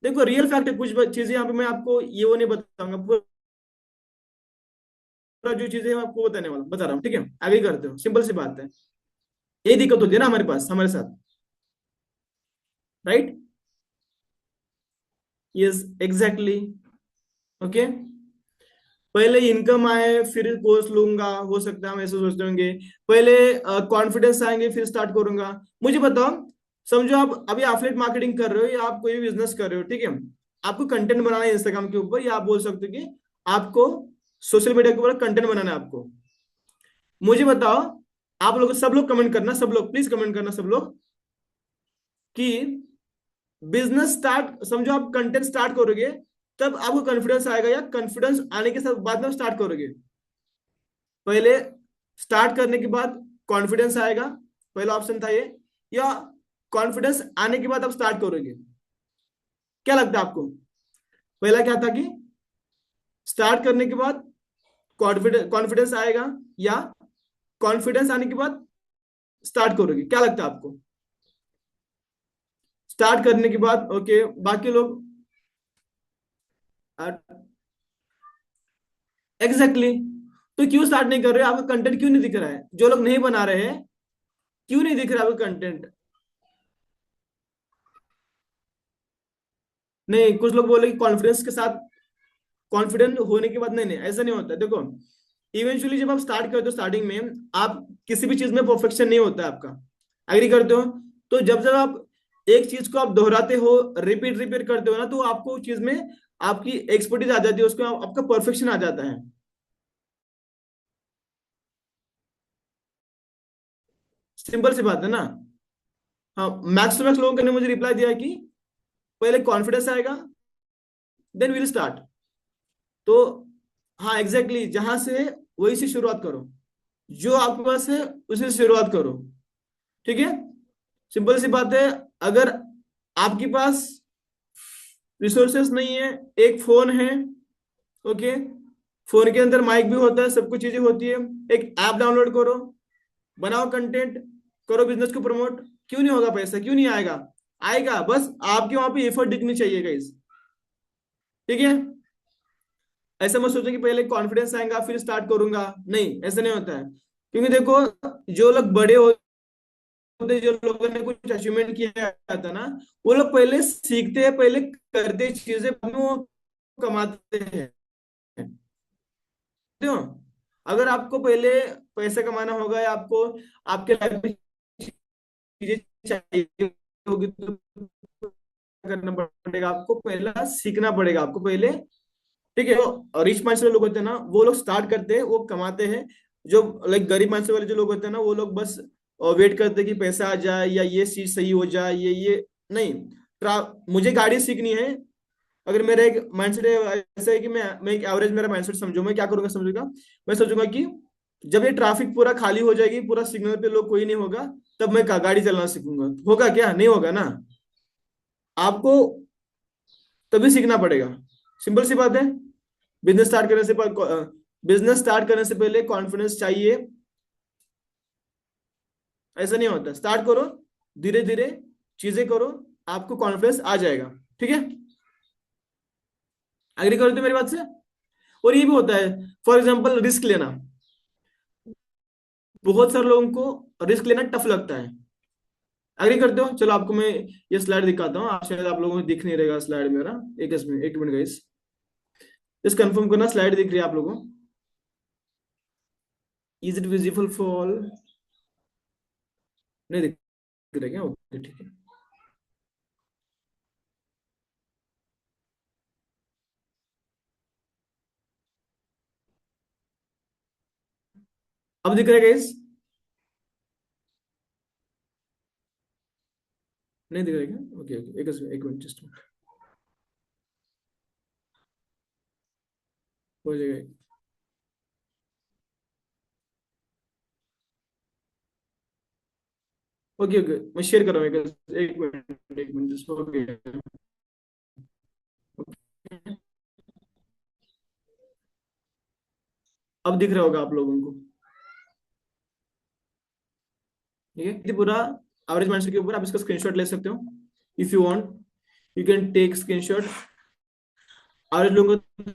देखो रियल फैक्ट है, कुछ चीजें यहाँ पे मैं आपको ये वो नहीं बताऊंगा, पूरा जो चीजें मैं आपको बताने वाला बता रहा हूँ, ठीक है? एग्री करते हो? सिंपल सी बात है। ये दिक्कत होती है ना हमारे पास, हमारे साथ, राइट? Yes, exactly. ओके, पहले इनकम आए फिर कोर्स लूंगा, हो सकता है हम ऐसे सोचते होंगे। पहले कॉन्फिडेंस आएंगे फिर स्टार्ट करूंगा। मुझे बताओ, समझो आप अभी एफिलिएट मार्केटिंग कर रहे हो या आप कोई भी बिजनेस कर रहे हो, ठीक है? आपको कंटेंट बनाना है इंस्टाग्राम के ऊपर, या आप बोल सकते हो कि आपको सोशल मीडिया के ऊपर कंटेंट बनाना है आपको। मुझे बताओ, आप लोग सब लोग कमेंट करना, सब लोग प्लीज कमेंट करना, सब लोग, कि बिजनेस स्टार्ट, समझो आप कंटेंट स्टार्ट करोगे तब आपको कॉन्फिडेंस आएगा, या कॉन्फिडेंस आने के साथ बाद में स्टार्ट करोगे? पहले स्टार्ट करने के बाद कॉन्फिडेंस आएगा, पहला ऑप्शन था ये, या कॉन्फिडेंस आने के बाद आप स्टार्ट करोगे? क्या लगता है आपको? पहला क्या था कि स्टार्ट करने के बाद कॉन्फिडेंस आएगा, या कॉन्फिडेंस आने के बाद स्टार्ट करोगे? क्या लगता है आपको? स्टार्ट करने के बाद, ओके। बाकी लोग एग्जैक्टली तो क्यों स्टार्ट नहीं कर रहे हो? आपका कंटेंट क्यों नहीं दिख रहा है? जो लोग नहीं बना रहे हैं, क्यों नहीं दिख रहा आपका कंटेंट? नहीं, कुछ लोग बोले कि कॉन्फिडेंस के साथ, कॉन्फिडेंट होने के बाद, नहीं नहीं ऐसा नहीं होता। देखो इवेंचुअली जब आप स्टार्ट करते हो, स्टार्टिंग में आप किसी भी चीज में परफेक्शन नहीं होता है आपका। एग्री करते हो? तो जब जब आप एक चीज को आप दोहराते हो, रिपीट रिपीट करते हो ना, तो आपको उस चीज में आपकी एक्सपर्टीज आ जाती है, उसको आपका परफेक्शन आ जाता है। सिंपल सी बात है ना। हाँ, मैक्स टू मैक्स लोगों ने मुझे रिप्लाई दिया कि पहले कॉन्फिडेंस आएगा देन विल स्टार्ट। तो हाँ एग्जैक्टली, जहां से वही से शुरुआत करो, जो आपके पास है उसी से शुरुआत करो, ठीक है? सिंपल सी बात है। अगर आपके पास रिसोर्सेस नहीं है, एक फोन है, ओके, फोन के अंदर माइक भी होता है, सब कुछ चीजें होती है, एक ऐप डाउनलोड करो, बनाओ कंटेंट, करो बिजनेस को प्रमोट। क्यों नहीं होगा? पैसा क्यों नहीं आएगा? आएगा, बस आपके वहां पे एफर्ट दिखनी चाहिए गाइस, ठीक है? ऐसा मत सोचो कि पहले कॉन्फिडेंस आएगा फिर स्टार्ट करूंगा, नहीं ऐसा नहीं होता है। क्योंकि देखो जो लोग बड़े होते, जो लोगों ने कुछ अचीवमेंट किया था ना, वो लोग पहले सीखते हैं, पहले करते हैं चीजें, बाद में वो कमाते हैं। हो? अगर आपको पहले पैसा कमाना होगा या आपको आपके लाइफ में चीजें चाहिए होगी तो करना पड़ेगा, आपको पहला सीखना पड़ेगा आपको पहले। ठीक है, जो रिच माइंड लोग होते हैं ना, वो लोग स्टार्ट करते हैं, वो कमाते हैं। जो लाइक गरीब माइंड वाले जो लोग होते हैं ना, वो लोग बस वेट करते हैं कि पैसा आ जाए या ये चीज सही हो जाए, ये नहीं। मुझे गाड़ी सीखनी है, अगर मेरा एक माइंडसेट ऐसा है कि मैं एक एवरेज मेरा माइंडसेट समझू, मैं क्या करूंगा समझूंगा, मैं सोचूंगा कि जब ये ट्रैफिक पूरा खाली हो जाएगी, पूरा सिग्नल पे लोग कोई नहीं होगा, तब मैं गाड़ी चलाना सीखूंगा। होगा क्या? नहीं होगा ना। आपको तभी सीखना पड़ेगा। सिंपल सी बात है। बिजनेस स्टार्ट करने से बिजनेस स्टार्ट करने से पहले कॉन्फिडेंस चाहिए। ऐसा नहीं होता, स्टार्ट करो, धीरे धीरे चीजें करो, आपको कॉन्फिडेंस आ जाएगा। ठीक है, एग्री करते हो मेरी बात से? और ये भी होता है, फॉर एग्जाम्पल रिस्क लेना, बहुत सारे लोगों को रिस्क लेना टफ लगता है। एग्री करते हो? चलो आपको मैं ये स्लाइड दिखाता हूँ, आप शायद आप लोगों को दिख नहीं रहेगा स्लाइड मेरा। एक मिनट गाइस, जस्ट कंफर्म करना स्लाइड दिख रही है आप लोगों को? Is it visible for all? नहीं दिख रहा क्या? ओके ठीक है। अब दिख रहा है गाइस? नहीं दिख रहा है क्या? ओके ओके, एक मिनट जस्ट हो जाएगा। ओके ओके, मैं शेयर कर रहा हूँ, एक मिनट जस्ट हो गया। अब दिख रहा होगा आप लोगों को? ठीक है, ये पूरा एवरेज माइंडसेट के ऊपर आप इसका स्क्रीनशॉट ले सकते हो। If you want you can take screenshot. Average लोगों को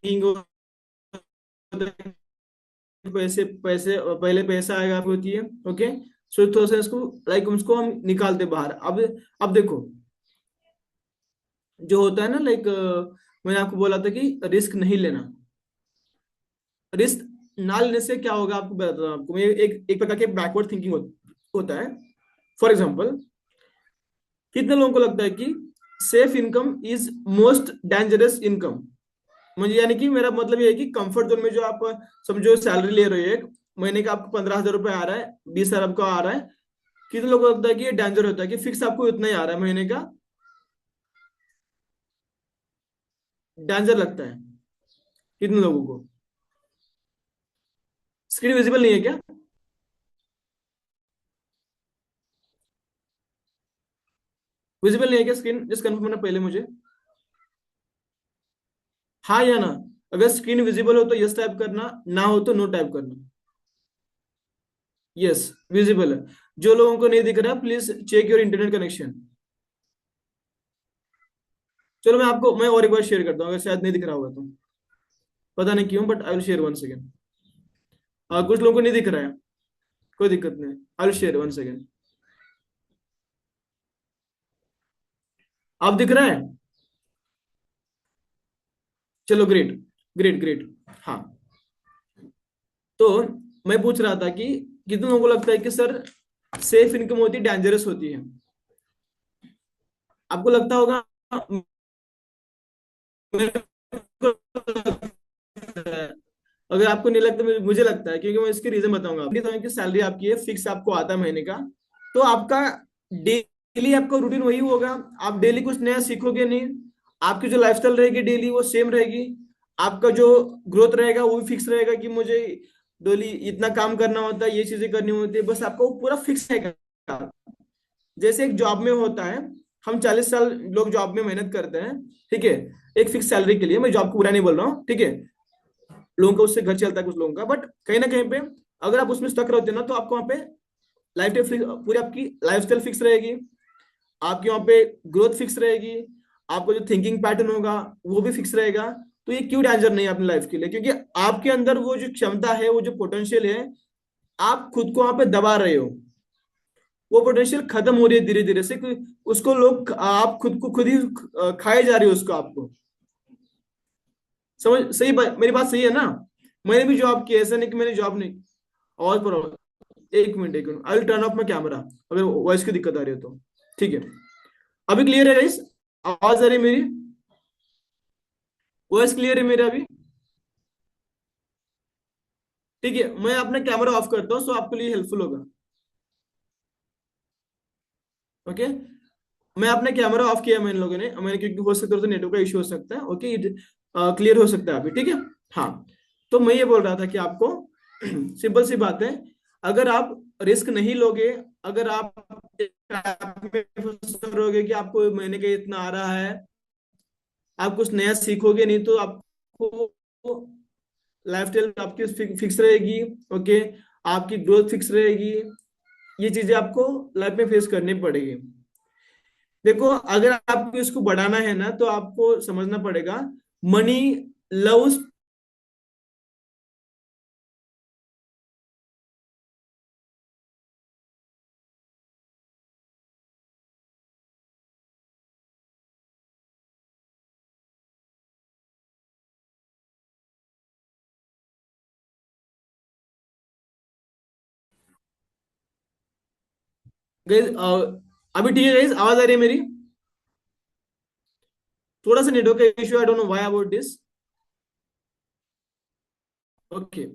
thinking होता है, पैसे पैसे पहले पैसा आएगा होती है। ओके, सो थोड़ा सा इसको लाइक उसको हम निकालते बाहर। अब देखो, जो होता है ना लाइक, मैंने आपको बोला था कि रिस्क नहीं लेना। रिस्क ना लेने से क्या होगा आपको बताता हूँ। आपको ये एक प्रकार के बैकवर्ड थिंकिंग होता है। फॉर एग्जाम्पल, कितने लोगों को लगता है कि safe income is most dangerous income? मुझे यानी कि मेरा मतलब ये है कि कंफर्ट जोन में जो आप समझो सैलरी ले रहे हो, एक महीने का आपको 15,000 रुपए आ रहा है, 20,000 का आ रहा है, कितने लोगों को लगता है कि ये डेंजर होता है कि फिक्स आपको इतना ही आ रहा है महीने का? डेंजर लगता है कितने लोगों को? स्क्रीन विजिबल नहीं है क्या? विजिबल नहीं है क्या स्क्रीन? जस्ट कंफर्म करना पहले मुझे, हाँ या ना। अगर स्क्रीन विजिबल हो तो यस टाइप करना, ना हो तो नो टाइप करना। यस, विजिबल है। जो लोगों को नहीं दिख रहा, please check your internet connection. चलो मैं और एक बार शेयर करता हूँ, अगर शायद नहीं दिख रहा होगा तो। पता नहीं क्यों, but I will share one second. कुछ लोगों को नहीं दिख रहा है, कोई दिक्कत नहीं, I will share one second. अब दिख रहा है? चलो ग्रेट, ग्रेट ग्रेट। हाँ, तो मैं पूछ रहा था कि कितने लोगों को लगता है कि सर सेफ इनकम होती है डेंजरस होती है? आपको लगता होगा, मेरे को लगता है। अगर आपको नहीं लगता, मुझे लगता है, क्योंकि मैं इसकी रीजन बताऊंगा। आपकी कि सैलरी आपकी है, फिक्स आपको आता है महीने का, तो आपका डेली आपका रूटीन वही होगा। आप डेली कुछ नया सीखोगे नहीं। आपकी जो लाइफस्टाइल रहेगी डेली वो सेम रहेगी। आपका जो ग्रोथ रहेगा वो भी फिक्स रहेगा कि मुझे डेली इतना काम करना होता है, ये चीजें करनी होती है, बस आपका वो पूरा फिक्स रहेगा। जैसे एक जॉब में होता है, हम 40 साल लोग जॉब में मेहनत करते हैं, ठीक है, एक फिक्स सैलरी के लिए। मैं जॉब को बुरा नहीं बोल रहा हूँ, ठीक है, लोगों का उससे घर चलता है कुछ लोगों का, बट कहीं ना कहीं पे अगर आप उसमें स्टक रहते हो ना, तो आपको वहां पे लाइफ टाइम पूरी आपकी लाइफस्टाइल फिक्स रहेगी, आपकी वहां पे ग्रोथ फिक्स रहेगी, आपको जो थिंकिंग पैटर्न होगा वो भी फिक्स रहेगा। तो ये क्यों डेंजर नहीं है अपनी लाइफ के लिए? क्योंकि आपके अंदर वो जो क्षमता है, वो जो पोटेंशियल है, आप खुद को वहां पे दबा रहे हो। वो पोटेंशियल खत्म हो रही है धीरे धीरे से, उसको लोग, आप खुद को खुद ही खाए जा रहे हो उसको, आपको। मेरी बात सही है ना? मैंने भी जॉब की, ऐसा नहीं कि मैंने जॉब नहीं। आवाज पर आओ। एक मिनट, एक minute, I will turn off my camera अगर वॉइस की दिक्कत आ रही है तो। ठीक है, अभी क्लियर है गाइस? आवाज आ रही है मेरी? वॉइस क्लियर है मेरी अभी? ठीक है, मैं अपना कैमरा ऑफ करता हूँ, सो आपके लिए हेल्पफुल होगा। ओके, मैं अपना कैमरा ऑफ किया मैंने लोगों ने, मैंने, क्योंकि हो सकता है तो नेटवर्क का इशू हो सकता है। ओके, क्लियर हो सकता है अभी? ठीक है। हाँ, तो मैं ये बोल रहा था कि आपको सिंपल सी बात है, अगर आप रिस्क नहीं लोगे, अगर आप एक trap में फंस रहोगे कि आपको महीने का इतना आ रहा है, आप कुछ नया सीखोगे नहीं, तो आपको लाइफ स्टाइल आपकी फिक्स रहेगी। ओके, आपकी ग्रोथ फिक्स रहेगी। ये चीजें आपको लाइफ में फेस करनी पड़ेगी। देखो, अगर आपको इसको बढ़ाना है ना, तो आपको समझना पड़ेगा, मनी लव्स। अभी ठीक है गाइस, आवाज आ रही है मेरी? थोड़ा सा नेटवर्क का issue, I don't know why about this. Okay,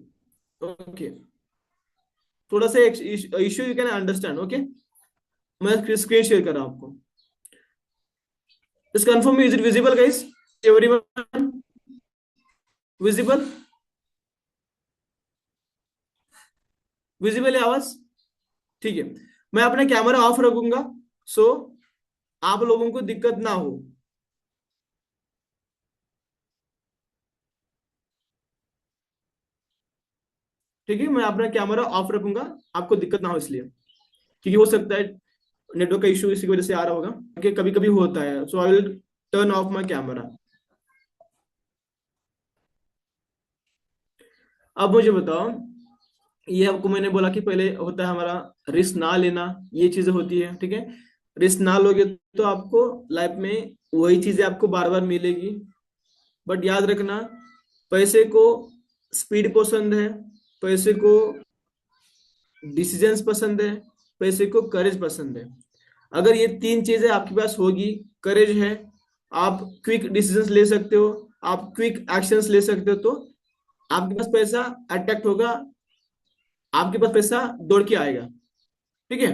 okay, थोड़ा सा issue you can understand. Okay, मैं स्क्रीन शेयर कर रहा हूं आपको। Just confirm, is it visible guys? Everyone visible? Visible है आवाज? ठीक है, मैं अपना कैमरा ऑफ रखूंगा, सो आप लोगों को दिक्कत ना हो। ठीक है, मैं अपना कैमरा ऑफ रखूंगा, आपको दिक्कत ना हो इसलिए, क्योंकि हो सकता है नेटवर्क का इशू इसी की वजह से आ रहा होगा। कि कभी कभी होता है, so I will turn off my camera. अब मुझे बताओ, ये आपको मैंने बोला कि पहले होता है हमारा रिस्क ना लेना, ये चीजें होती है। ठीक है, रिस्क ना लोगे तो आपको लाइफ में वही चीजें आपको बार बार मिलेगी। बट याद रखना, पैसे को स्पीड पसंद है, पैसे को डिसीजंस पसंद है, पैसे को करेज पसंद है। अगर ये तीन चीजें आपके पास होगी, करेज है, आप क्विक डिसीजंस ले सकते हो, आप क्विक एक्शंस ले सकते हो, तो आपके पास पैसा अट्रैक्ट होगा, आपके पास पैसा दौड़ के आएगा। ठीक है,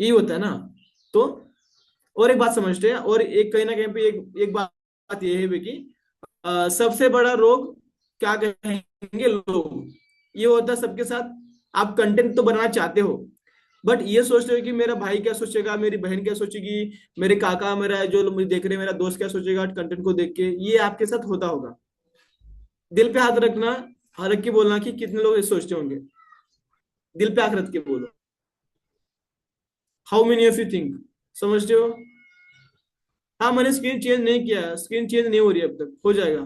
यही होता है ना? तो और एक बात समझते हैं, और एक कहीं ना कहीं पे एक बात ये है भी कि सबसे बड़ा रोग क्या कहेंगे लोग, ये होता है सबके साथ। आप कंटेंट तो बनाना चाहते हो, बट ये सोचते हो कि मेरा भाई क्या सोचेगा, मेरी बहन क्या सोचेगी, मेरे काका, मेरा जो लोग मुझे देख रहे हैं, मेरा दोस्त क्या सोचेगा कंटेंट को देख के। ये आपके साथ होता होगा। दिल पे हाथ रखना, रख के बोलना कि कितने लोग ये सोचते होंगे। दिल पे हाथ रख के बोलो, how many of you think. समझते हो? हाँ, मैंने स्क्रीन चेंज नहीं किया, स्क्रीन चेंज नहीं हो रही, अब तक हो जाएगा।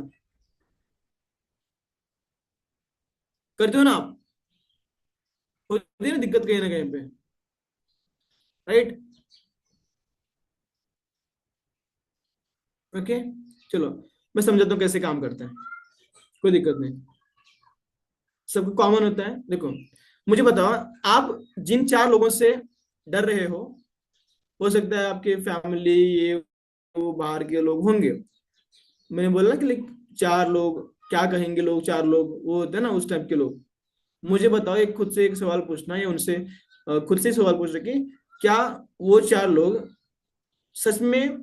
करते हो ना आप? होती है ना दिक्कत कहीं ना कहीं पे, राइट? ओके, चलो, मैं समझाता हूँ कैसे काम करता है। कोई दिक्कत नहीं, सबको कॉमन होता है। देखो, मुझे बताओ, आप जिन चार लोगों से डर रहे हो सकता है आपके फैमिली, ये वो बाहर के लोग होंगे। मैंने बोला ना कि लाइक चार लोग, क्या कहेंगे लोग, चार लोग वो होते हैं ना, उस टाइप के लोग। मुझे बताओ, एक खुद से एक सवाल पूछना, या उनसे खुद से ही सवाल पूछ रहे कि क्या वो चार लोग सच में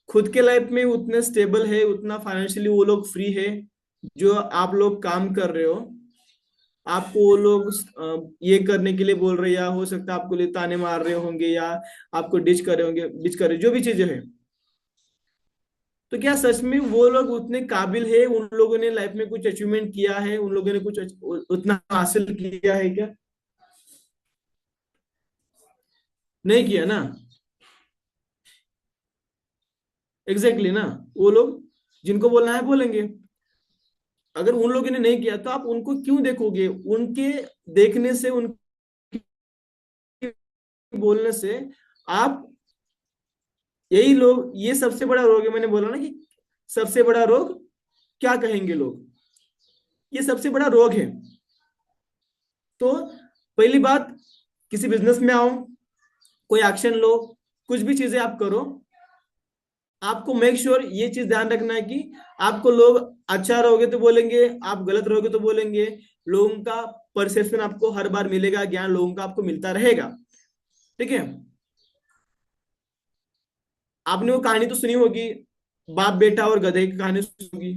खुद के लाइफ में उतने स्टेबल है, उतना फाइनेंशियली वो लोग फ्री है, जो आप लोग काम कर रहे हो, आपको वो लोग ये करने के लिए बोल रहे, या हो सकता है आपको लिए ताने मार रहे होंगे, या आपको डिच कर रहे होंगे, डिच कर रहे, जो भी चीजें हैं, तो क्या सच में वो लोग उतने काबिल है, उन लोगों ने लाइफ में कुछ अचीवमेंट किया है, उन लोगों ने कुछ उतना हासिल किया है क्या? नहीं किया ना? एग्जैक्टली ना, वो लोग जिनको बोलना है बोलेंगे। अगर उन लोगों ने नहीं किया, तो आप उनको क्यों देखोगे? उनके देखने से, उनके बोलने से आप, यही लोग, ये सबसे बड़ा रोग है। मैंने बोला ना कि सबसे बड़ा रोग क्या कहेंगे लोग? ये सबसे बड़ा रोग है। तो पहली बात, किसी बिजनेस में आओ, कोई एक्शन लो, कुछ भी चीजें आप करो, आपको मेक श्योर ये चीज ध्यान रखना है कि आपको लोग अच्छा रहोगे तो बोलेंगे, आप गलत रहोगे तो बोलेंगे। लोगों का परसेप्शन आपको हर बार मिलेगा, ज्ञान लोगों का आपको मिलता रहेगा। ठीक है। आपने वो कहानी तो सुनी होगी, बाप बेटा और गधे की कहानी सुनी होगी।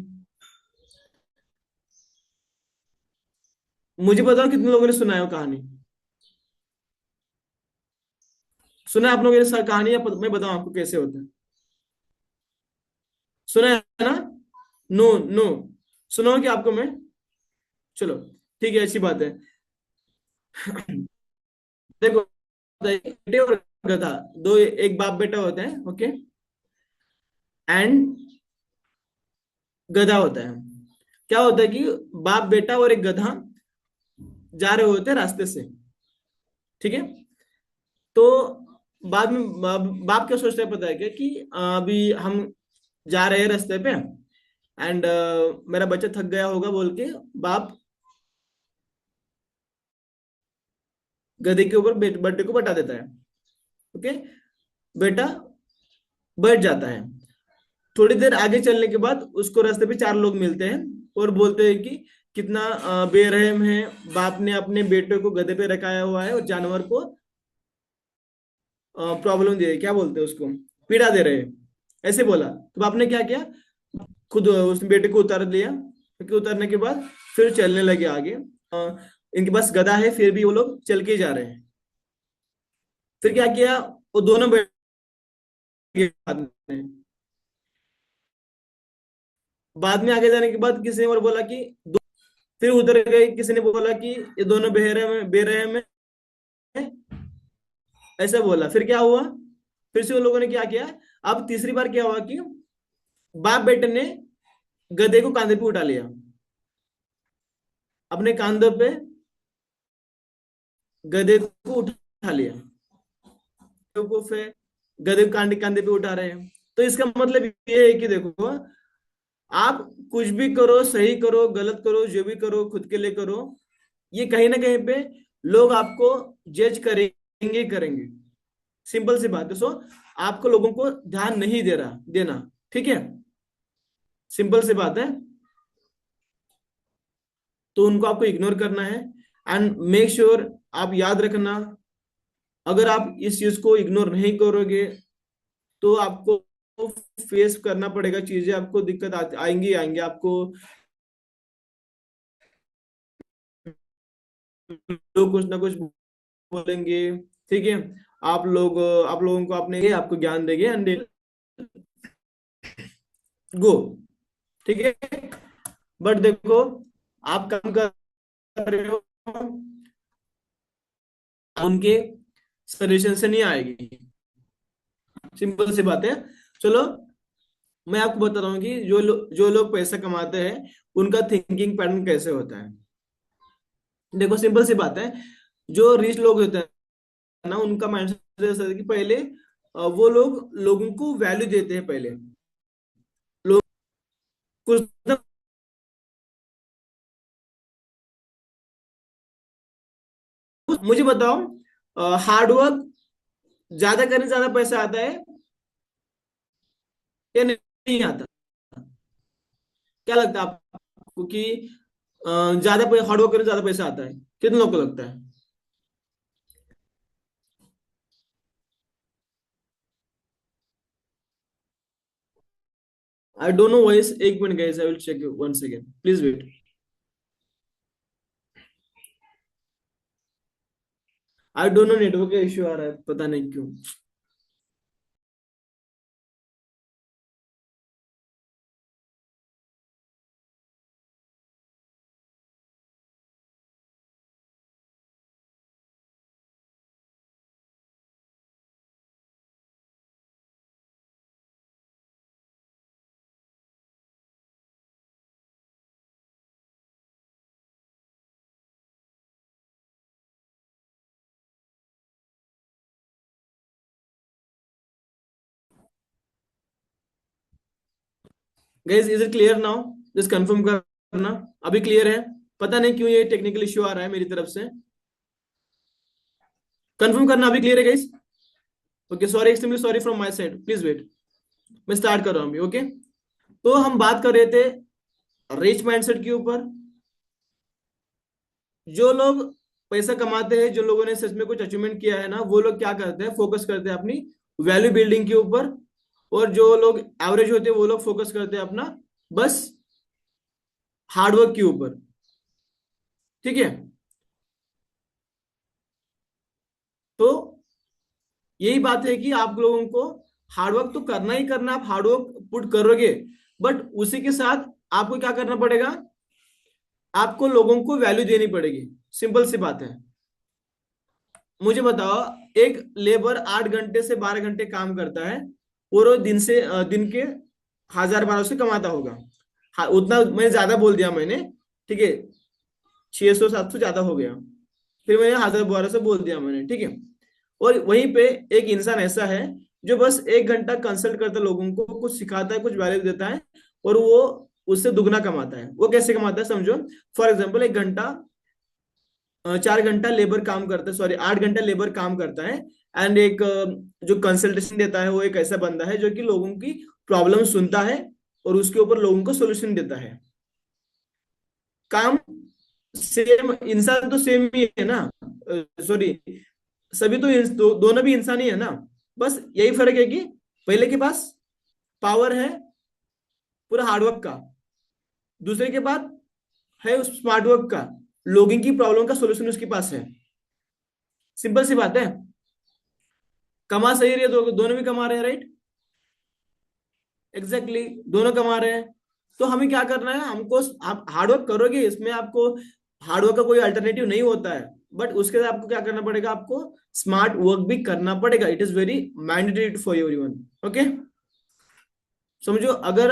मुझे बताओ कितने लोगों ने सुना है वो कहानी? सुना है आप लोगों ने कहानी, या मैं बताऊं आपको कैसे होता है? सुना है ना? No no. सुनाओ कि आपको मैं? चलो, ठीक है, अच्छी बात है। देखो, बेटे और गधा, दो एक बाप बेटा होते हैं, ओके। एंड गधा होता है। क्या होता है कि बाप बेटा और एक गधा जा रहे होते हैं रास्ते से। ठीक है। तो बाद में बाप क्या सोचता है पता है क्या, कि अभी हम जा रहे हैं रास्ते पे, एंड मेरा बच्चा थक गया होगा बोल के बाप गधे के ऊपर बेटे को बैठा देता है। ओके। बेटा बैठ जाता है। थोड़ी देर आगे चलने के बाद उसको रास्ते पे चार लोग मिलते हैं और बोलते हैं कि कितना बेरहम है, बाप ने अपने बेटे को गधे पे रखाया हुआ है और जानवर को प्रॉब्लम दे, क्या बोलते हैं उसको, पीड़ा दे रहे हैं, ऐसे बोला। तो बाप ने क्या किया, खुद उस बेटे को उतार लिया। क्योंकि उतारने के बाद फिर चलने लगे आगे। इनके पास गधा है, फिर भी वो लोग चल के ही जा रहे हैं। फिर क्या किया, वो दोनों बैठ गए बाद में। बाद में आगे जाने के बाद किसी ने और बोला कि फिर उधर गए, किसी ने बोला कि ये दोनों बेरहम है, ऐसा बोला। फिर क्या हुआ, फिर से उन लोगों ने क्या किया, अब तीसरी बार क्या हुआ कि बाप बेटे ने गधे को कांधे पे उठा लिया, अपने कांधों पे गधे को उठा लिया। बेवकूफ है, गधे को कांधे कांधे पे उठा रहे हैं। तो इसका मतलब ये है कि देखो, आप कुछ भी करो, सही करो गलत करो, जो भी करो खुद के लिए करो, ये कहीं ना कहीं पे लोग आपको जज करेंगे करेंगे। सिंपल सी बात है। सो आपको लोगों को ध्यान नहीं दे रहा देना। ठीक है, सिंपल सी बात है। तो उनको आपको इग्नोर करना है। एंड मेक श्योर, आप याद रखना, अगर आप इस चीज को इग्नोर नहीं करोगे तो आपको फेस करना पड़ेगा चीजें, आपको दिक्कत आएंगी आएंगी आपको। लोग कुछ ना कुछ बोलेंगे। ठीक है। आप लोगों को आपने आपको ज्ञान देंगे एंड गो। ठीक है। बट देखो, आप काम कर रहे हो, उनके सजेशन से नहीं आएगी। सिंपल सी बात है। चलो, मैं आपको बता रहा हूँ कि जो लोग पैसा कमाते हैं उनका थिंकिंग पैटर्न कैसे होता है। देखो, सिंपल सी बात है। जो रिच लोग होते हैं ना, उनका माइंडसेट ऐसा है कि पहले वो लोग लोगों को वैल्यू देते हैं पहले। लोग कुछ ना, मुझे बताओ, हार्ड वर्क ज्यादा करने से ज्यादा पैसा आता है या नहीं आता? क्या लगता है आपको कि ज्यादा हार्ड वर्क करने से ज्यादा पैसा आता है? कितने लोग को लगता है? आई डोंट नो वॉइस, एक minute guys, I will check once again, please wait. I don't know, network का इश्यू आ रहा है, पता नहीं क्यों। Guys is it clear now? Just confirm करना अभी क्लियर है। पता नहीं क्यों ये टेक्निकल इश्यू आ रहा है मेरी तरफ से। कंफर्म करना अभी क्लियर है guys? Okay, sorry, extremely sorry from my side, please wait. मैं स्टार्ट कर रहा हूँ अभी। ओके, तो हम बात कर रहे थे रिच माइंडसेट के ऊपर। जो लोग पैसा कमाते हैं, जो लोगों ने सच में कुछ अचीवमेंट किया है ना, वो लोग क्या करते हैं, फोकस करते हैं अपनी वैल्यू बिल्डिंग के ऊपर। और जो लोग एवरेज होते हैं वो लोग फोकस करते हैं अपना बस हार्डवर्क के ऊपर। ठीक है, तो यही बात है कि आप लोगों को हार्डवर्क तो करना ही करना, आप हार्डवर्क पुट करोगे, बट उसी के साथ आपको क्या करना पड़ेगा, आपको लोगों को वैल्यू देनी पड़ेगी। सिंपल सी बात है। मुझे बताओ, एक लेबर 8 घंटे से 12 घंटे काम करता है और वो दिन के 1000-1200 कमाता होगा। हाँ, उतना मैंने ज्यादा बोल दिया मैंने, ठीक है, 600-700 ज्यादा हो गया, फिर मैंने 1000-1200 बोल दिया मैंने, ठीक है। और वहीं पे एक इंसान ऐसा है जो बस 1 घंटा कंसल्ट करता है, लोगों को कुछ सिखाता है, कुछ वैल्यू देता है, और वो उससे दुगना कमाता है। वो कैसे कमाता है समझो। फॉर एग्जाम्पल, 1 घंटा 4 घंटा लेबर काम करता है, सॉरी 8 घंटा लेबर काम करता है। एंड एक जो कंसल्टेशन देता है वो एक ऐसा बंदा है जो कि लोगों की प्रॉब्लम सुनता है और उसके ऊपर लोगों को सोल्यूशन देता है। काम सेम, इंसान तो सेम ही है ना, सॉरी, सभी तो दोनों भी इंसान ही है ना। बस यही फर्क है कि पहले के पास पावर है पूरा हार्डवर्क का, दूसरे के बाद है उस स्मार्ट वर्क का, लोगों की प्रॉब्लम का सोल्यूशन उसके पास है। सिंपल सी बात है। कमा सही रही है तो दोनों भी कमा रहे हैं, राइट? एग्जैक्टली, दोनों कमा रहे हैं। तो हमें क्या करना है, हमको, आप हार्डवर्क करोगे, इसमें आपको हार्डवर्क का कोई अल्टरनेटिव नहीं होता है, बट उसके साथ आपको क्या करना पड़ेगा, आपको स्मार्ट वर्क भी करना पड़ेगा। It is very mandatory for everyone. Okay, समझो, अगर